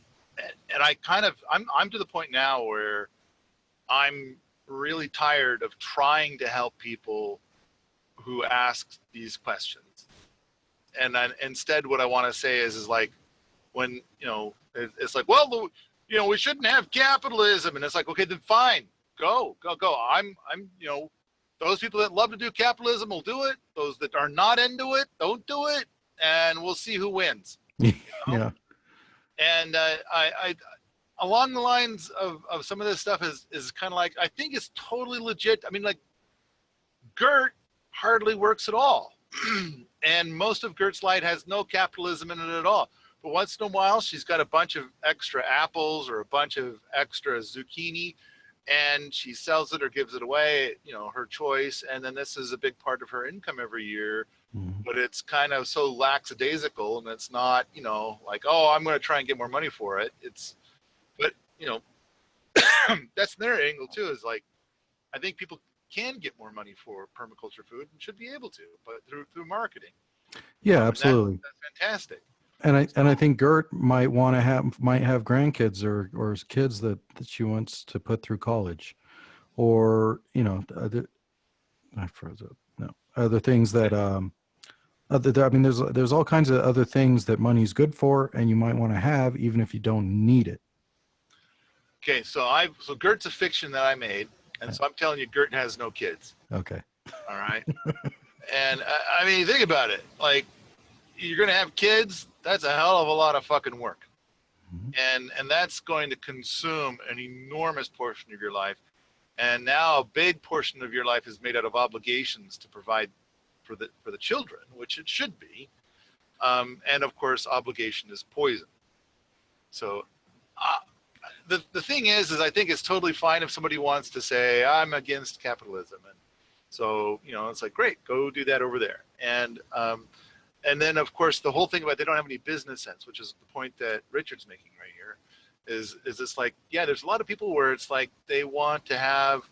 B: I'm to the point now where I'm really tired of trying to help people who ask these questions. And then instead what I want to say is like, when, you know, it's like, well, you know, we shouldn't have capitalism. And it's like, okay, then fine, go. I'm, you know, those people that love to do capitalism will do it. Those that are not into it, don't do it. And we'll see who wins. You know?
A: Yeah.
B: And I along the lines of some of this stuff is kind of like, I think it's totally legit. I mean, like, Gurt hardly works at all. And most of Gurt's light has no capitalism in it at all. But once in a while, she's got a bunch of extra apples or a bunch of extra zucchini, and she sells it or gives it away, you know, her choice. And then this is a big part of her income every year. Mm-hmm. But it's kind of so lackadaisical, and it's not, you know, like, oh, I'm going to try and get more money for it. But, you know, that's their angle too, is like, I think people can get more money for permaculture food and should be able to, but through marketing.
A: Yeah, absolutely.
B: That's fantastic.
A: And I think Gurt might have grandkids or kids that she wants to put through college, or, you know, other things that I mean, there's all kinds of other things that money's good for, and you might want to have even if you don't need it.
B: Okay, so Gurt's a fiction that I made, and so I'm telling you, Gurt has no kids.
A: Okay.
B: All right. And I mean, think about it. Like, you're gonna have kids. That's a hell of a lot of fucking work. and that's going to consume an enormous portion of your life. And now a big portion of your life is made out of obligations to provide for the children, which it should be. And of course, obligation is poison. So the thing is I think it's totally fine if somebody wants to say, I'm against capitalism. And so, it's like, great, go do that over there. And then of course, the whole thing about they don't have any business sense, which is the point that Richard's making right here, is it's like, yeah, there's a lot of people where it's like they want to have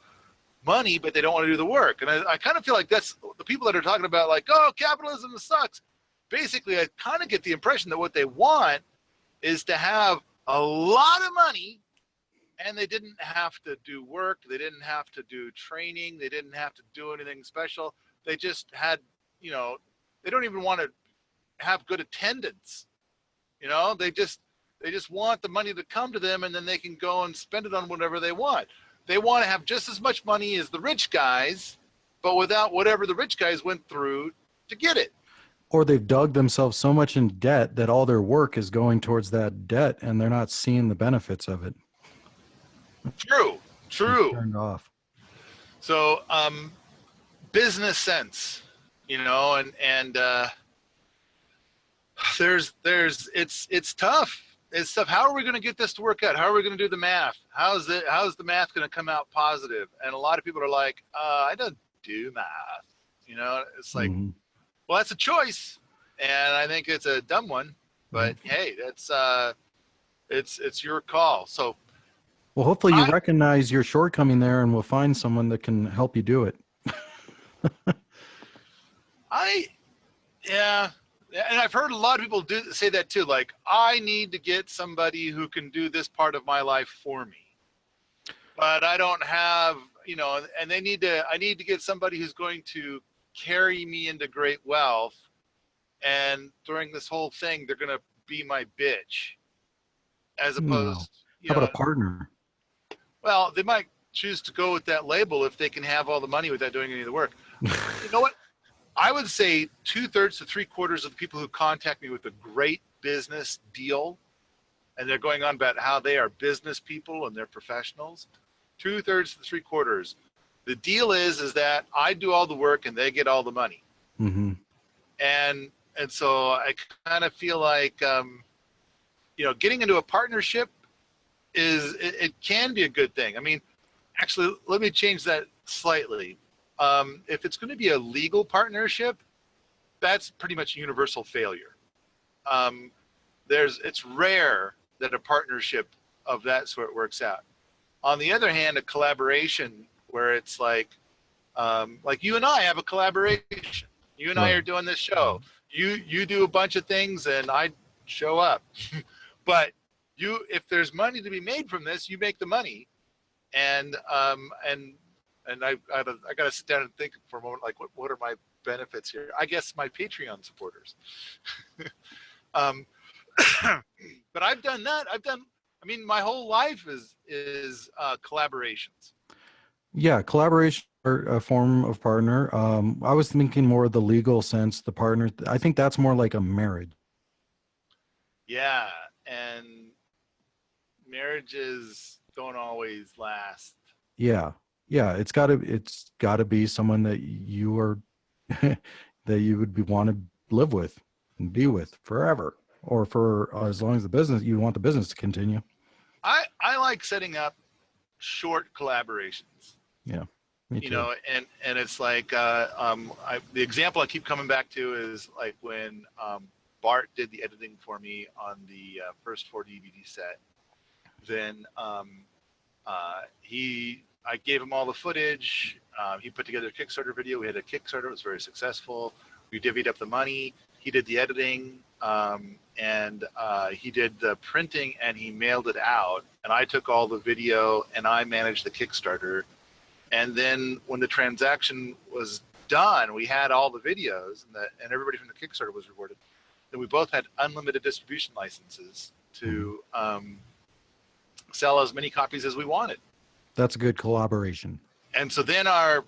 B: money, but they don't want to do the work. And I kind of feel like that's the people that are talking about like, oh, capitalism sucks. Basically, I kind of get the impression that what they want is to have a lot of money, and they didn't have to do work. They didn't have to do training. They didn't have to do anything special. They just had, they don't even want to have good attendance. They just want the money to come to them, and then they can go and spend it on whatever they want. They want to have just as much money as the rich guys, but without whatever the rich guys went through to get it.
A: Or they've dug themselves so much in debt that all their work is going towards that debt, and they're not seeing the benefits of it.
B: True.
A: Turned off.
B: So, business sense, and it's tough. It's tough. How are we going to get this to work out? How are we going to do the math? How's the math going to come out positive? And a lot of people are like, I don't do math. It's like, well, that's a choice, and I think it's a dumb one. But hey, that's it's your call. So,
A: well, hopefully you recognize your shortcoming there, and we'll find someone that can help you do it.
B: Yeah. And I've heard a lot of people say that too. Like, I need to get somebody who can do this part of my life for me, but I don't have, and I need to get somebody who's going to carry me into great wealth. And during this whole thing, they're going to be my bitch, as opposed,
A: How about a partner?
B: Well, they might choose to go with that label if they can have all the money without doing any of the work. You know what? I would say 2/3 to 3/4 of the people who contact me with a great business deal, and they're going on about how they are business people and they're professionals, 2/3 to 3/4. The deal is that I do all the work and they get all the money. And so I kind of feel like, getting into a partnership it can be a good thing. I mean, actually, let me change that slightly. If it's going to be a legal partnership, that's pretty much universal failure. It's rare that a partnership of that sort works out. On the other hand, a collaboration where it's like you and I have a collaboration. You and I are doing this show. You do a bunch of things and I show up. But if there's money to be made from this, you make the money. And I got to sit down and think for a moment, like, what are my benefits here? I guess my Patreon supporters. But I've done that. My whole life is collaborations.
A: Yeah, collaboration or a form of partner. I was thinking more of the legal sense, the partner. I think that's more like a marriage.
B: Yeah, and marriages don't always last.
A: Yeah, it's got to be someone that you are that you would want to live with and be with forever, or for as long as you want the business to continue.
B: I like setting up short collaborations.
A: Yeah, me too.
B: And it's like the example I keep coming back to is like when Bart did the editing for me on the first 4 DVD set. Then I gave him all the footage. He put together a Kickstarter video. We had a Kickstarter. It was very successful. We divvied up the money. He did the editing, and he did the printing, and he mailed it out. And I took all the video, and I managed the Kickstarter. And then when the transaction was done, we had all the videos, and everybody from the Kickstarter was rewarded. Then we both had unlimited distribution licenses to sell as many copies as we wanted.
A: That's a good collaboration.
B: And so then our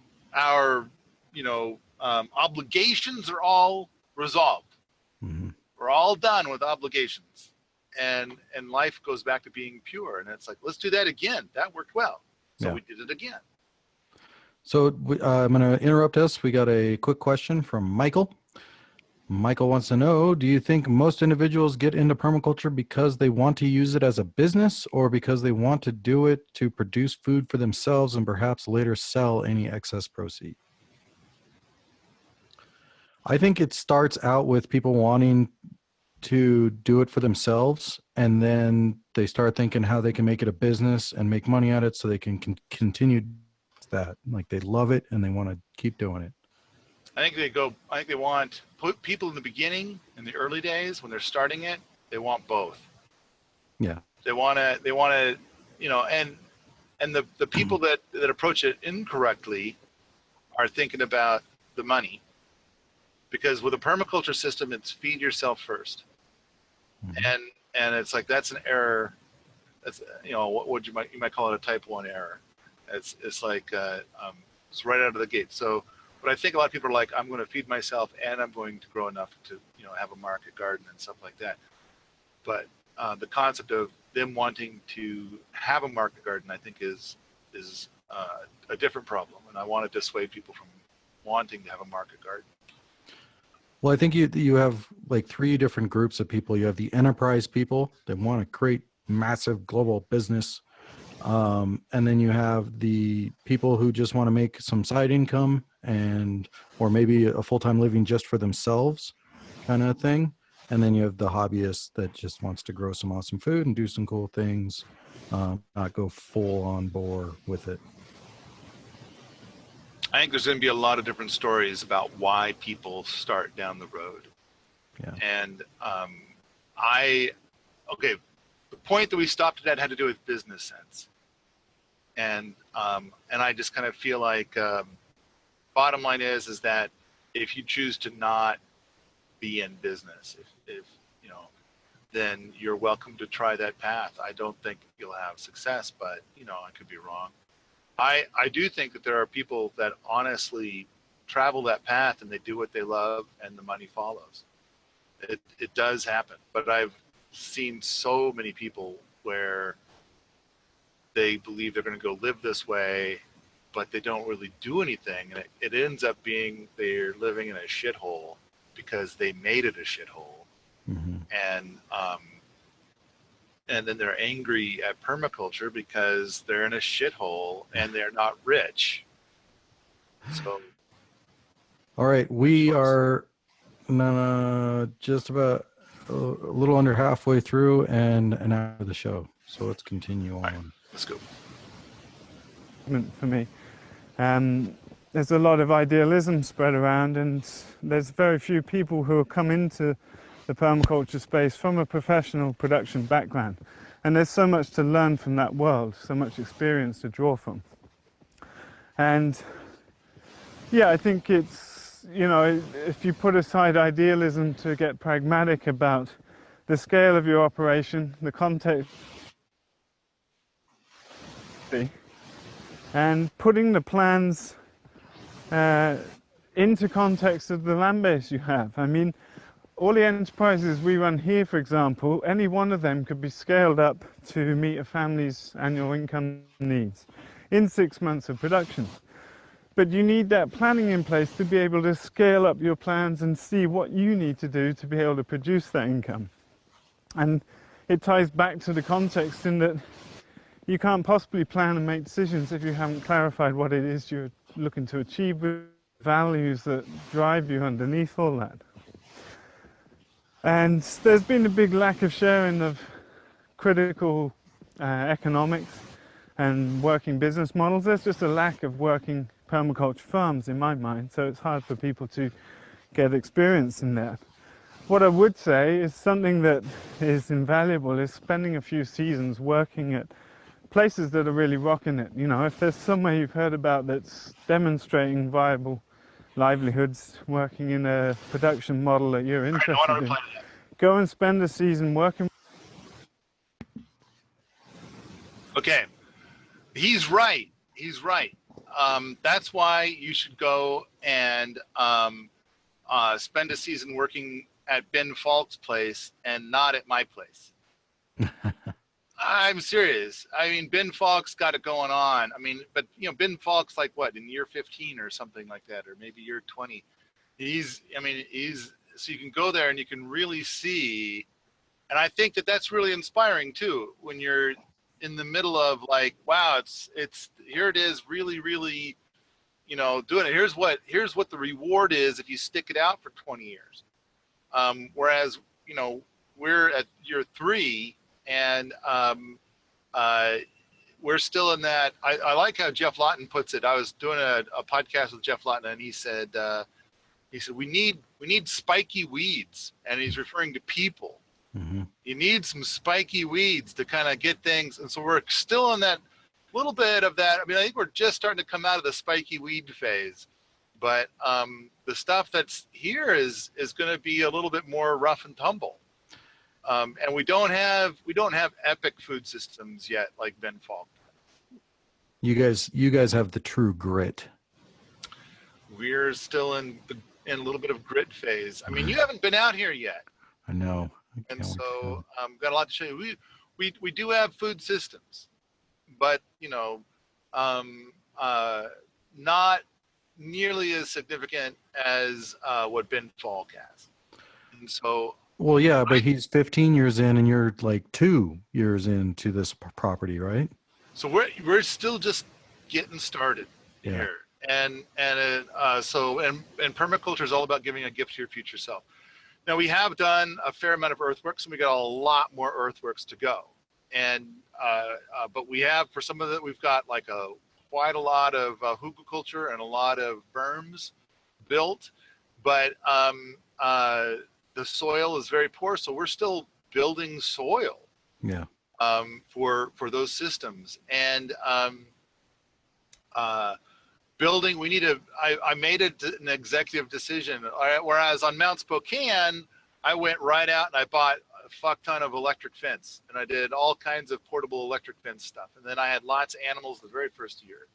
B: obligations are all resolved. We're all done with obligations. and life goes back to being pure. And it's like, let's do that again. That worked well. So
A: Yeah.
B: we did it again.
A: So I'm going to interrupt us. We got a quick question from Michael. Michael wants to know, do you think most individuals get into permaculture because they want to use it as a business, or because they want to do it to produce food for themselves and perhaps later sell any excess proceeds? I think it starts out with people wanting to do it for themselves, and then they start thinking how they can make it a business and make money at it so they can continue that. Like, they love it and they want to keep doing it.
B: I think they want people in the beginning, in the early days when they're starting it, they want both.
A: Yeah.
B: They want to, you know, and the people that approach it incorrectly are thinking about the money. Because with a permaculture system, it's feed yourself first. Mm-hmm. And it's like, that's an error. That's, you know, what you might call it a type 1 error. It's like it's right out of the gate. So, but I think a lot of people are like, I'm going to feed myself and I'm going to grow enough to, you know, have a market garden and stuff like that. But the concept of them wanting to have a market garden, I think, is a different problem. And I want to dissuade people from wanting to have a market garden.
A: Well, I think you have like 3 different groups of people. You have the enterprise people that want to create massive global business. And then you have the people who just want to make some side income or maybe a full-time living just for themselves kind of thing. And then you have the hobbyist that just wants to grow some awesome food and do some cool things, not go full on bore with it.
B: I think there's going to be a lot of different stories about why people start down the road.
A: Yeah.
B: And the point that we stopped at had to do with business sense. And I just kind of feel like bottom line is that if you choose to not be in business, if you know, then you're welcome to try that path. I don't think you'll have success, but you know, I could be wrong. I do think that there are people that honestly travel that path and they do what they love and the money follows. It does happen, but I've seen so many people where they believe they're going to go live this way, but they don't really do anything, and it ends up being they're living in a shithole because they made it a shithole. Mm-hmm. And then they're angry at permaculture because they're in a shithole and they're not rich. So,
A: all right, we are just about a little under halfway through and an hour of the show. So let's continue on.
B: Right, let's go.
C: For me, there's a lot of idealism spread around, and there's very few people who have come into the permaculture space from a professional production background. And there's so much to learn from that world, so much experience to draw from. And yeah, I think it's, you know, if you put aside idealism to get pragmatic about the scale of your operation, the context, and putting the plans into context of the land base you have. I mean, all the enterprises we run here, for example, any one of them could be scaled up to meet a family's annual income needs in 6 months of production. But you need that planning in place to be able to scale up your plans and see what you need to do to be able to produce that income. And it ties back to the context in that you can't possibly plan and make decisions if you haven't clarified what it is you're looking to achieve with values that drive you underneath all that. And there's been a big lack of sharing of critical economics and working business models. There's just a lack of working permaculture farms in my mind, so it's hard for people to get experience in that. What I would say is something that is invaluable is spending a few seasons working at places that are really rocking it. You know, if there's somewhere you've heard about that's demonstrating viable livelihoods, working in a production model that you're interested in, go and spend a season working.
B: Okay, he's right. He's right. That's why you should go and spend a season working at Ben Falk's place and not at my place. I'm serious. I mean, Ben Falk's got it going on. I mean, but you know, Ben Falk's like what, in year 15 or something like that, or maybe year 20. So you can go there and you can really see, and I think that that's really inspiring too, when you're in the middle of like, wow, it's here it is, really, really, you know, doing it. Here's what the reward is if you stick it out for 20 years. Whereas, you know, we're at year 3 and we're still in that. I like how Jeff Lawton puts it. I was doing a podcast with Jeff Lawton, and he said we need spiky weeds, and he's referring to people.
A: Mm-hmm.
B: You need some spiky weeds to kind of get things, and so we're still in that little bit of that. I mean, I think we're just starting to come out of the spiky weed phase, but the stuff that's here is going to be a little bit more rough and tumble. And we don't have epic food systems yet, like Ben Falk.
A: You guys have the true grit.
B: We're still in a little bit of grit phase. I mean, you haven't been out here yet.
A: I know.
B: And so got a lot to show you. We do have food systems, but you know, not nearly as significant as what Ben Falk has. And so.
A: Well, yeah, but he's 15 years in, and you're like 2 years into this property, right?
B: So we're still just getting started here, and permaculture is all about giving a gift to your future self. Now we have done a fair amount of earthworks, and we got a lot more earthworks to go. And but we have, for some of it, we've got like quite a lot of hugelkultur and a lot of berms built, but the soil is very poor, so we're still building soil.
A: Yeah.
B: For those systems, and building, we need I made an executive decision. Whereas on Mount Spokane, I went right out and I bought a fuck ton of electric fence, and I did all kinds of portable electric fence stuff. And then I had lots of animals the very first year.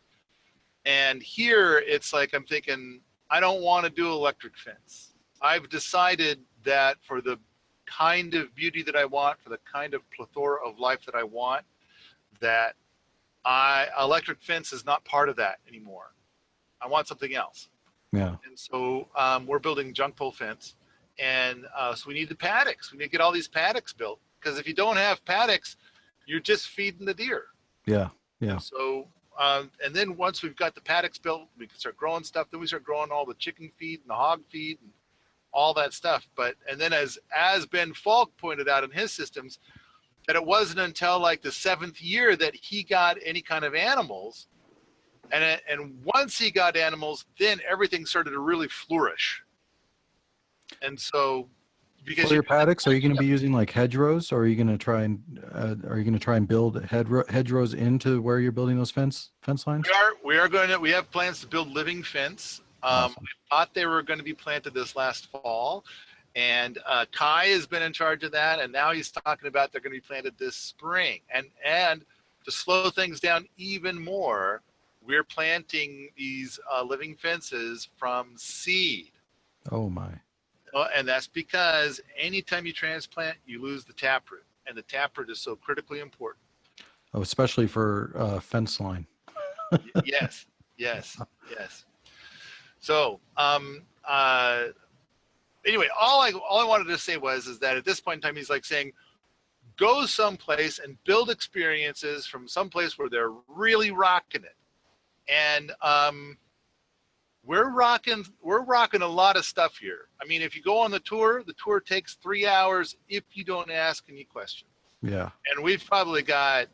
B: And here it's like I'm thinking, I don't want to do electric fence. I've decided that for the kind of beauty that I want, for the kind of plethora of life that I want, that electric fence is not part of that anymore. I want something else.
A: Yeah.
B: And so we're building junk pole fence, and so we need the paddocks. We need to get all these paddocks built, because if you don't have paddocks, you're just feeding the deer.
A: Yeah. Yeah.
B: So and then once we've got the paddocks built, we can start growing stuff. Then we start growing all the chicken feed and the hog feed and all that stuff. And then as Ben Falk pointed out in his systems, that it wasn't until like the 7th year that he got any kind of animals. And once he got animals, then everything started to really flourish. And so, because
A: for your paddocks, are you going to be using like hedgerows, or are you going to try and build hedgerows into where you're building those fence lines?
B: We have plans to build living fence.
A: Awesome.
B: I thought they were going to be planted this last fall, and Kai has been in charge of that, and now he's talking about they're going to be planted this spring. And to slow things down even more, we're planting these living fences from seed.
A: Oh my!
B: And that's because anytime you transplant, you lose the taproot, and the taproot is so critically important.
A: Oh, especially for fence line.
B: Yes. So, anyway, all I wanted to say is that at this point in time, he's like saying, go someplace and build experiences from someplace where they're really rocking it. And we're rocking a lot of stuff here. I mean, if you go on the tour takes 3 hours if you don't ask any questions.
A: Yeah.
B: And we've probably got,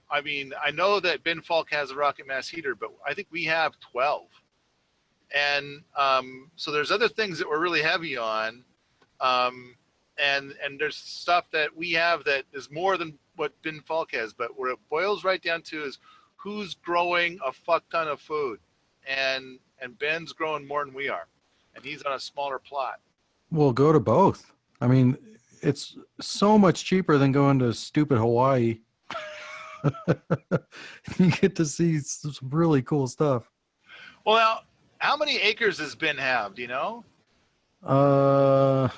B: I mean, I know that Ben Falk has a rocket mass heater, but I think we have 12. And so there's other things that we're really heavy on, and there's stuff that we have that is more than what Ben Falk has. But what it boils right down to is who's growing a fuck ton of food, and Ben's growing more than we are, and he's on a smaller plot.
A: Well, go to both. I mean, it's so much cheaper than going to stupid Hawaii. You get to see some really cool stuff.
B: Well, now, how many acres does Ben have? Do you know?
A: No,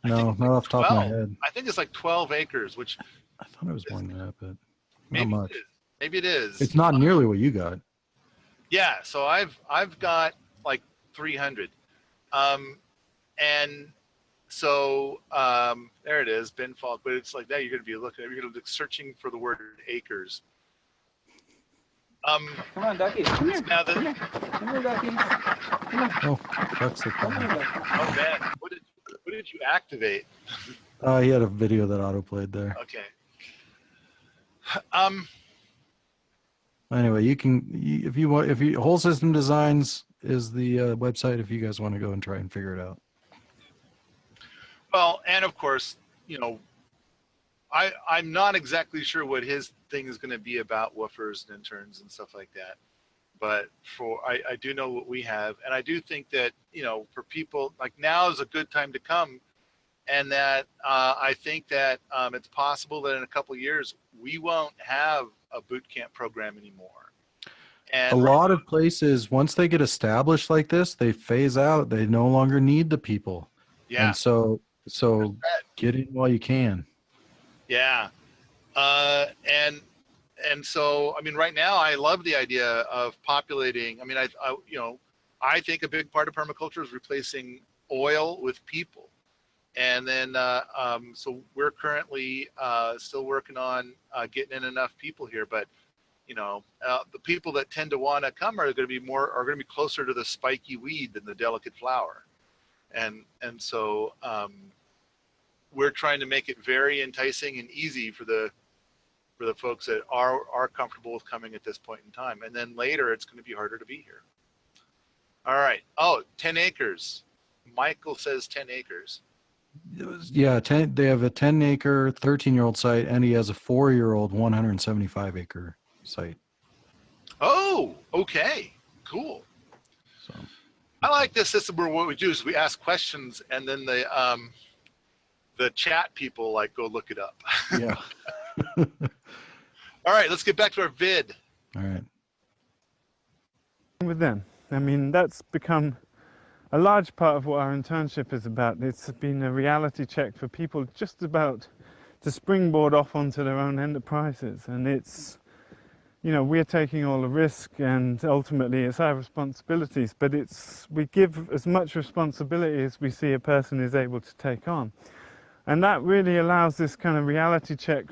A: not off the top of my head.
B: I think it's like 12 acres, which
A: I thought it was more than that, but not
B: Maybe
A: much.
B: it is. Maybe it is.
A: It's not nearly what you got.
B: Yeah, so I've got like 300, and so there it is, Ben Falk. But it's like that. You're going to be looking. You're going to be searching for the word acres.
D: Come on, Ducky. Come here.
B: Now that,
D: Come here. Come here, Ducky. Come on.
A: Oh, ducks are
D: Come
A: coming.
D: here, Ducky.
B: oh man, what did you activate?
A: He had a video that auto-played there.
B: Okay.
A: Anyway, if you want, Whole System Designs is the website if you guys want to go and try and figure it out.
B: Well, and of course, you know, I'm not exactly sure what his thing is going to be about woofers and interns and stuff like that. But I do know what we have. And I do think that, you know, for people, like now is a good time to come. And that I think that it's possible that in a couple of years, we won't have a boot camp program anymore. And
A: A lot of places, once they get established like this, they phase out. They no longer need the people.
B: yeah.
A: And so get in while you can.
B: Yeah. And so, I mean, right now, I love the idea of populating. I mean, you know, I think a big part of permaculture is replacing oil with people. And then, so we're currently still working on getting in enough people here. But, you know, the people that tend to want to come are going to be closer to the spiky weed than the delicate flower. And so we're trying to make it very enticing and easy for the folks that are comfortable with coming at this point in time. And then later, it's going to be harder to be here. All right. Oh, 10 acres. Michael says 10 acres.
A: Yeah, they have a 10-acre, 13-year-old site, and he has a 4-year-old, 175-acre site.
B: Oh, okay. Cool.
A: So
B: I like this system where what we do is we ask questions and then the chat people like go look it up.
A: yeah.
B: All right, let's get back to our vid.
A: All right.
C: With them, I mean, that's become a large part of what our internship is about. It's been a reality check for people just about to springboard off onto their own enterprises. And it's, you know, we're taking all the risk and ultimately it's our responsibilities, but we give as much responsibility as we see a person is able to take on. And that really allows this kind of reality check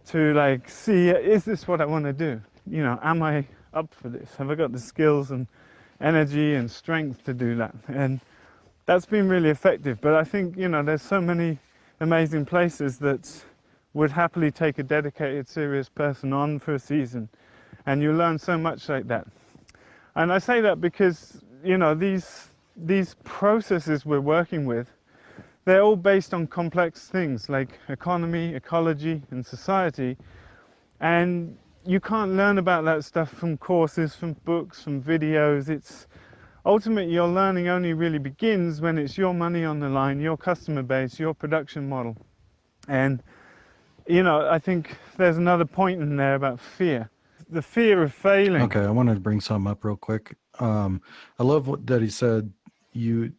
C: to like see, is this what I want to do? You know, am I up for this? Have I got the skills and energy and strength to do that? And that's been really effective. But I think, you know, there's so many amazing places that would happily take a dedicated, serious person on for a season. And you learn so much like that. And I say that because, you know, these processes we're working with, they're all based on complex things like economy, ecology, and society. And you can't learn about that stuff from courses, from books, from videos. It's ultimately your learning only really begins when it's your money on the line, your customer base, your production model. And, you know, I think there's another point in there about fear. The fear of failing.
A: Okay, I wanted to bring something up real quick. I love that he said you're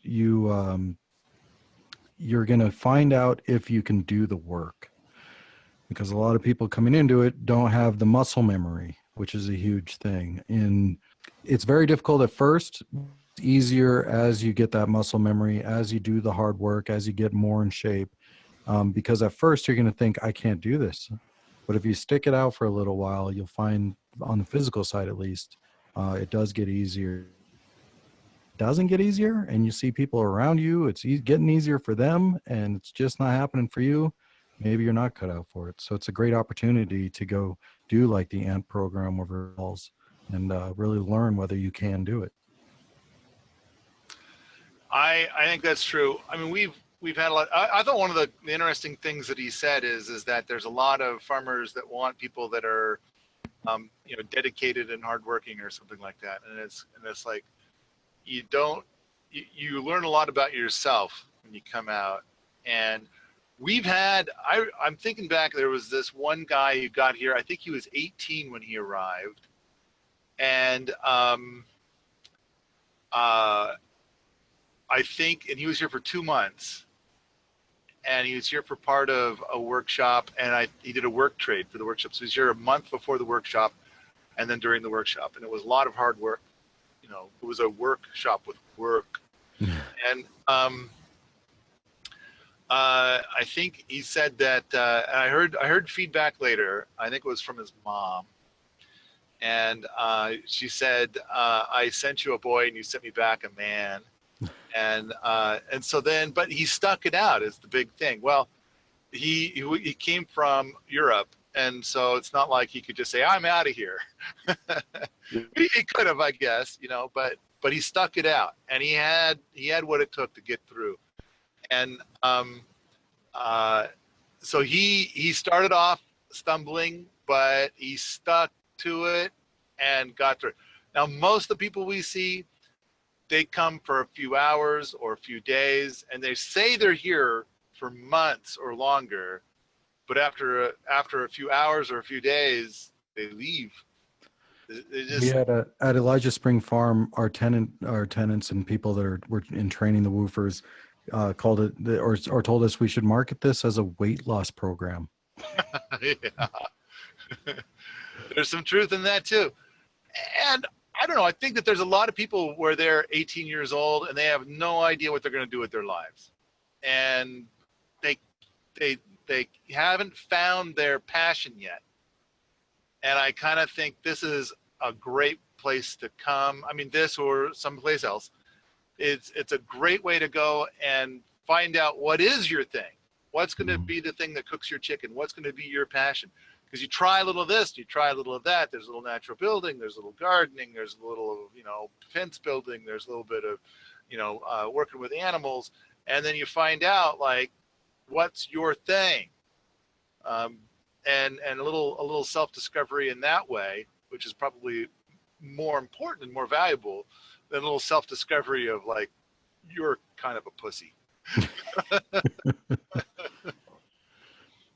A: going to find out if you can do the work, because a lot of people coming into it don't have the muscle memory, which is a huge thing. And it's very difficult at first. It's easier as you get that muscle memory, as you do the hard work, as you get more in shape, because at first you're going to think, I can't do this. But if you stick it out for a little while, you'll find on the physical side, at least, it does get easier. Doesn't get easier, and you see people around you, it's getting easier for them, and it's just not happening for you. Maybe you're not cut out for it. So it's a great opportunity to go do like the ANT program overalls and really learn whether you can do it.
B: I think that's true. I mean, we've had a lot. I thought one of the interesting things that he said is that there's a lot of farmers that want people that are, you know, dedicated and hardworking or something like that. And it's like, you learn a lot about yourself when you come out. And we've had, I'm thinking back, there was this one guy who got here, I think he was 18 when he arrived. And I think, and he was here for 2 months. and he was here for part of a workshop, and he did a work trade for the workshop. So he was here a month before the workshop, and then during the workshop, and it was a lot of hard work. You know, it was a workshop with work, and I think he said that, and I heard feedback later. I think it was from his mom, and she said, "I sent you a boy, and you sent me back a man." And so then, but he stuck it out is the big thing. Well, he came from Europe, and so it's not like he could just say, "I'm out of here." He could have, I guess, you know, but he stuck it out, and he had what it took to get through. And so he started off stumbling, but he stuck to it and got through it. Now, most of the people we see, they come for a few hours or a few days, and they say they're here for months or longer, but after a few hours or a few days, they leave.
A: We had at Elijah Spring Farm, our tenants and people that were in training the woofers called it or told us we should market this as a weight loss program.
B: Yeah. There's some truth in that too. And I don't know, I think that there's a lot of people where they're 18 years old and they have no idea what they're going to do with their lives. And they haven't found their passion yet. And I kind of think this is a great place to come. I mean, this or someplace else. It's a great way to go and find out what is your thing. What's going to be the thing that cooks your chicken? What's going to be your passion? Because you try a little of this, you try a little of that. There's a little natural building, there's a little gardening, there's a little, you know, fence building, there's a little bit of, you know, working with animals, and then you find out like what's your thing, and a little self-discovery in that way, which is probably more important and more valuable than a little self-discovery of like you're kind of a pussy.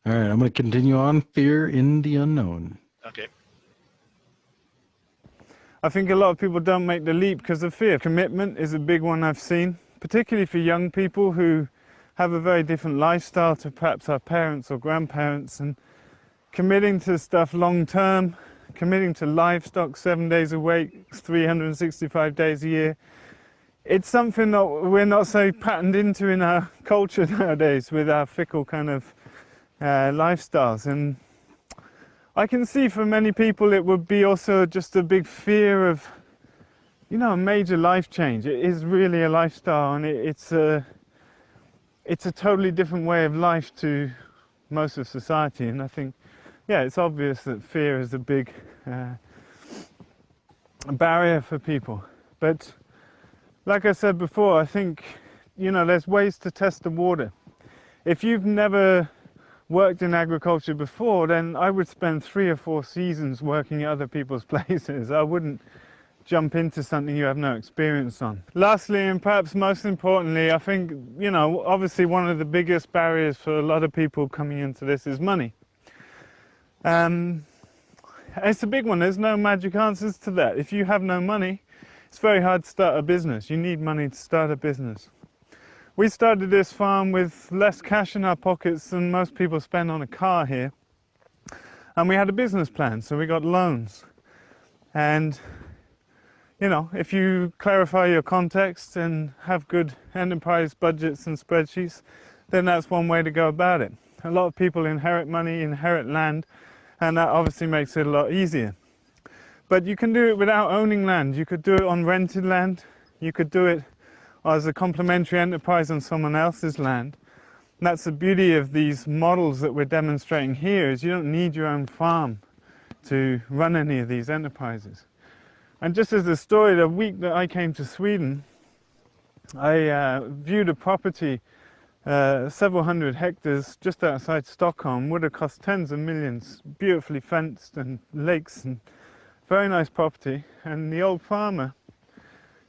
A: All right, I'm going to continue on. Fear in the unknown.
B: Okay.
C: I think a lot of people don't make the leap because of fear. Commitment is a big one I've seen, particularly for young people who have a very different lifestyle to perhaps our parents or grandparents, and committing to stuff long term, committing to livestock 7 days a week, 365 days a year. It's something that we're not so patterned into in our culture nowadays with our fickle kind of lifestyles. And I can see for many people it would be also just a big fear of, you know, a major life change. It is really a lifestyle, and it's a totally different way of life to most of society. And I think, yeah, it's obvious that fear is a big barrier for people. But like I said before, I think, you know, there's ways to test the water. If you've never worked in agriculture before, then I would spend 3 or 4 seasons working at other people's places. I wouldn't jump into something you have no experience on. Lastly, and perhaps most importantly, I think, you know, obviously one of the biggest barriers for a lot of people coming into this is money. It's a big one. There's no magic answers to that. If you have no money, it's very hard to start a business. You need money to start a business. We started this farm with less cash in our pockets than most people spend on a car here. And we had a business plan, so we got loans. And, you know, if you clarify your context and have good enterprise budgets and spreadsheets, then that's one way to go about it. A lot of people inherit money, inherit land, and that obviously makes it a lot easier. But you can do it without owning land. You could do it on rented land. You could do it as a complementary enterprise on someone else's land. And that's the beauty of these models that we're demonstrating here, is you don't need your own farm to run any of these enterprises. And just as a story, the week that I came to Sweden, I viewed a property, several hundred hectares just outside Stockholm, would have cost tens of millions, beautifully fenced and lakes, and very nice property. And the old farmer,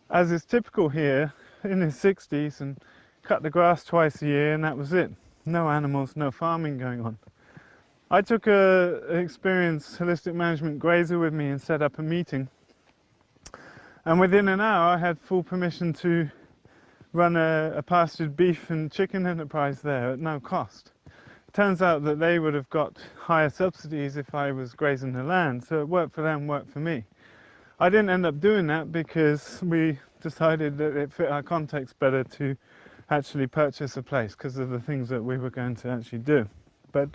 C: as is typical here, in his 60s, and cut the grass twice a year, and that was it. No animals, no farming going on. I took an experienced holistic management grazer with me and set up a meeting. And within an hour, I had full permission to run a pastured beef and chicken enterprise there at no cost. Turns out that they would have got higher subsidies if I was grazing the land, so it worked for them, worked for me. I didn't end up doing that because we decided that it fit our context better to actually purchase a place because of the things that we were going to actually do. But,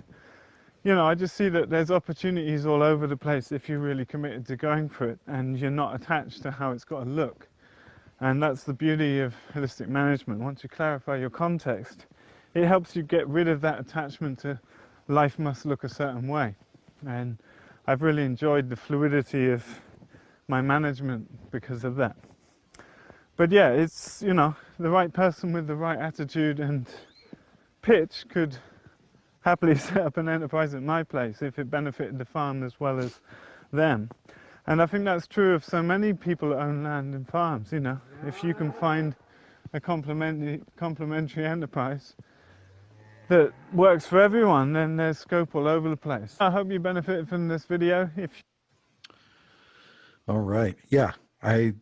C: you know, I just see that there's opportunities all over the place if you're really committed to going for it and you're not attached to how it's got to look. And that's the beauty of holistic management. Once you clarify your context, it helps you get rid of that attachment to life must look a certain way. And I've really enjoyed the fluidity of my management because of that. But yeah, it's, you know, the right person with the right attitude and pitch could happily set up an enterprise at my place if it benefited the farm as well as them. And I think that's true of so many people that own land and farms, you know. If you can find a complementary enterprise that works for everyone, then there's scope all over the place. I hope you benefited from this video.
A: All right. Yeah, I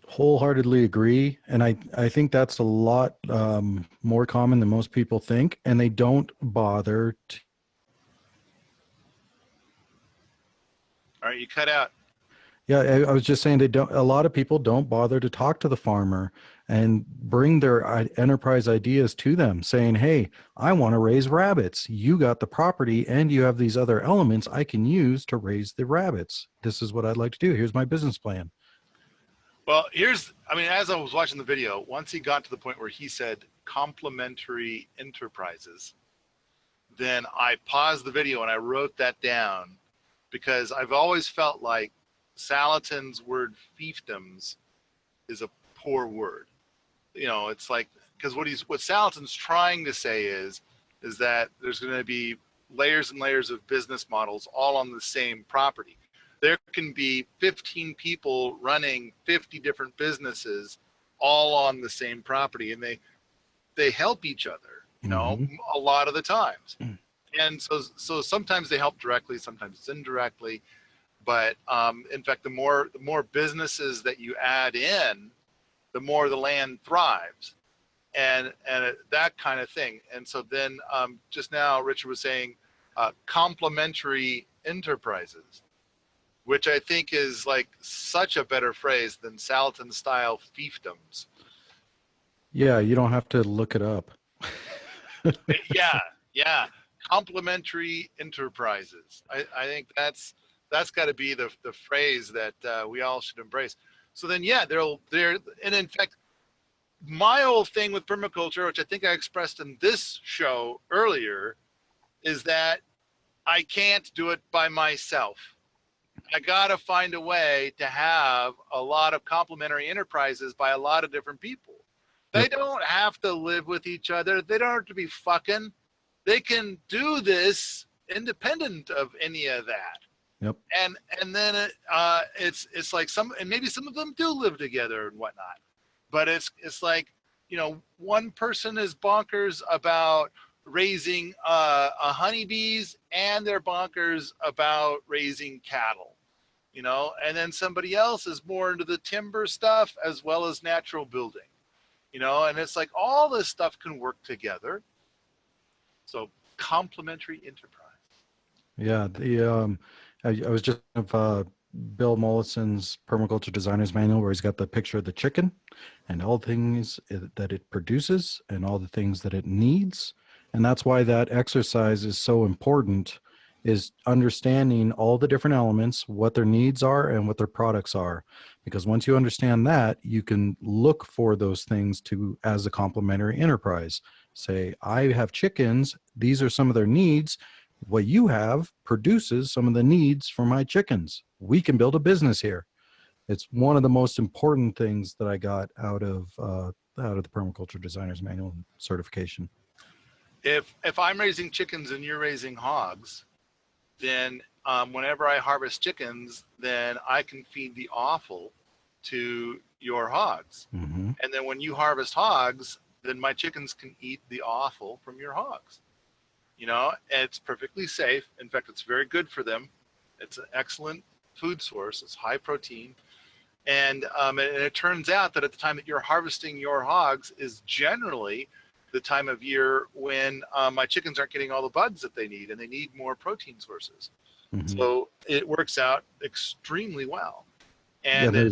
A: wholeheartedly agree. And I think that's a lot more common than most people think. And they don't bother to.
B: All right, you cut out.
A: Yeah, I was just saying a lot of people don't bother to talk to the farmer and bring their enterprise ideas to them saying, hey, I want to raise rabbits. You got the property and you have these other elements I can use to raise the rabbits. This is what I'd like to do. Here's my business plan.
B: Well, as I was watching the video, once he got to the point where he said complementary enterprises, then I paused the video and I wrote that down because I've always felt like Salatin's word fiefdoms is a poor word. You know, it's like, because what Salatin's trying to say is that there's going to be layers and layers of business models all on the same property. There can be 15 people running 50 different businesses all on the same property, and they help each other, you know, a lot of the times. And so sometimes they help directly, sometimes it's indirectly. But in fact, the more businesses that you add in, the more the land thrives, and that kind of thing. And so then just now Richard was saying complementary enterprises, which I think is like such a better phrase than Salatin style fiefdoms.
A: Yeah, you don't have to look it up.
B: Yeah. Complementary enterprises. I think that's got to be the phrase that we all should embrace. So then, yeah, and in fact, my old thing with permaculture, which I think I expressed in this show earlier, is that I can't do it by myself. I got to find a way to have a lot of complementary enterprises by a lot of different people. They don't have to live with each other. They don't have to be fucking. They can do this independent of any of that.
A: Yep.
B: And then it's like maybe some of them do live together and whatnot, but it's like, you know, one person is bonkers about raising honeybees and they're bonkers about raising cattle, you know, and then somebody else is more into the timber stuff as well as natural building, you know, and it's like all this stuff can work together. So complementary enterprise.
A: Yeah, I was just Bill Mollison's Permaculture Designer's Manual, where he's got the picture of the chicken and all the things that it produces and all the things that it needs. And that's why that exercise is so important, is understanding all the different elements, what their needs are and what their products are. Because once you understand that, you can look for those things as a complementary enterprise. Say, I have chickens, these are some of their needs. What you have produces some of the needs for my chickens. We can build a business here. It's one of the most important things that I got out of the Permaculture Designer's Manual certification.
B: If I'm raising chickens and you're raising hogs, then whenever I harvest chickens, then I can feed the offal to your hogs. And then when you harvest hogs, then my chickens can eat the offal from your hogs. You know, and it's perfectly safe. In fact, it's very good for them. It's an excellent food source. It's high protein. And it turns out that at the time that you're harvesting your hogs is generally the time of year when my chickens aren't getting all the bugs that they need, and they need more protein sources. So it works out extremely well. And
A: yeah,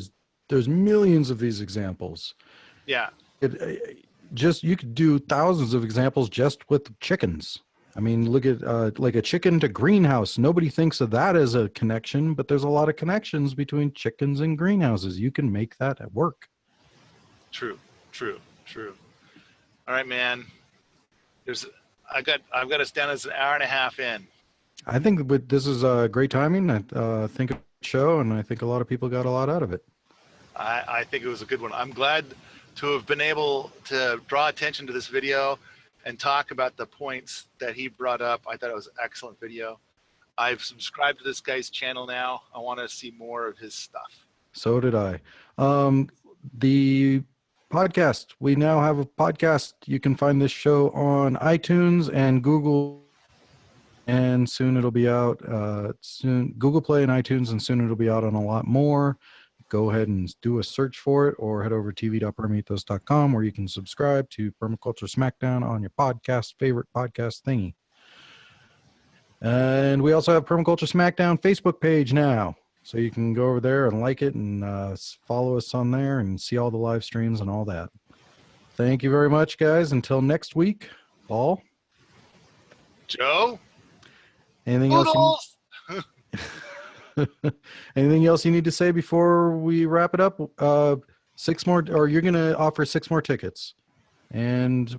A: there's millions of these examples.
B: Yeah.
A: You could do thousands of examples just with chickens. I mean, look at like a chicken to greenhouse. Nobody thinks of that as a connection, but there's a lot of connections between chickens and greenhouses. You can make that at work.
B: True. All right, man. I've got us down as an hour and a half in.
A: I think this is great timing. I think a show, and I think a lot of people got a lot out of it.
B: I think it was a good one. I'm glad to have been able to draw attention to this video and talk about the points that he brought up. I thought it was an excellent video. I've subscribed to this guy's channel now. I want to see more of his stuff.
A: So did I. The podcast, we now have a podcast. You can find this show on iTunes and Google, and soon it'll be out. Google Play and iTunes, and soon it'll be out on a lot more. Go ahead and do a search for it, or head over to tv.permaethos.com, where you can subscribe to Permaculture Smackdown on your favorite podcast thingy. And we also have Permaculture Smackdown Facebook page now, so you can go over there and like it and follow us on there and see all the live streams and all that. Thank you very much, guys. Until next week, Paul.
B: Joe.
A: Anything else? Anything else you need to say before we wrap it up? 6 more, or you're going to offer 6 more tickets. And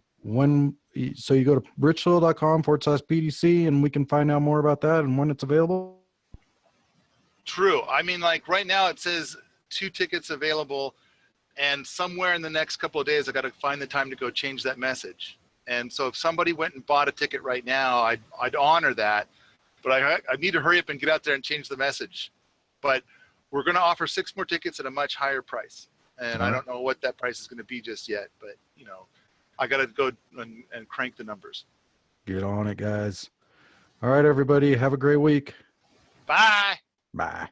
A: so you go to richsoil.com/PDC, and we can find out more about that and when it's available.
B: True. I mean, like right now it says 2 tickets available, and somewhere in the next couple of days I got to find the time to go change that message. And so if somebody went and bought a ticket right now, I'd honor that. But I need to hurry up and get out there and change the message. But we're going to offer 6 more tickets at a much higher price. And I don't know what that price is going to be just yet. But, I got to go and crank the numbers.
A: Get on it, guys. All right, everybody. Have a great week.
B: Bye.
A: Bye.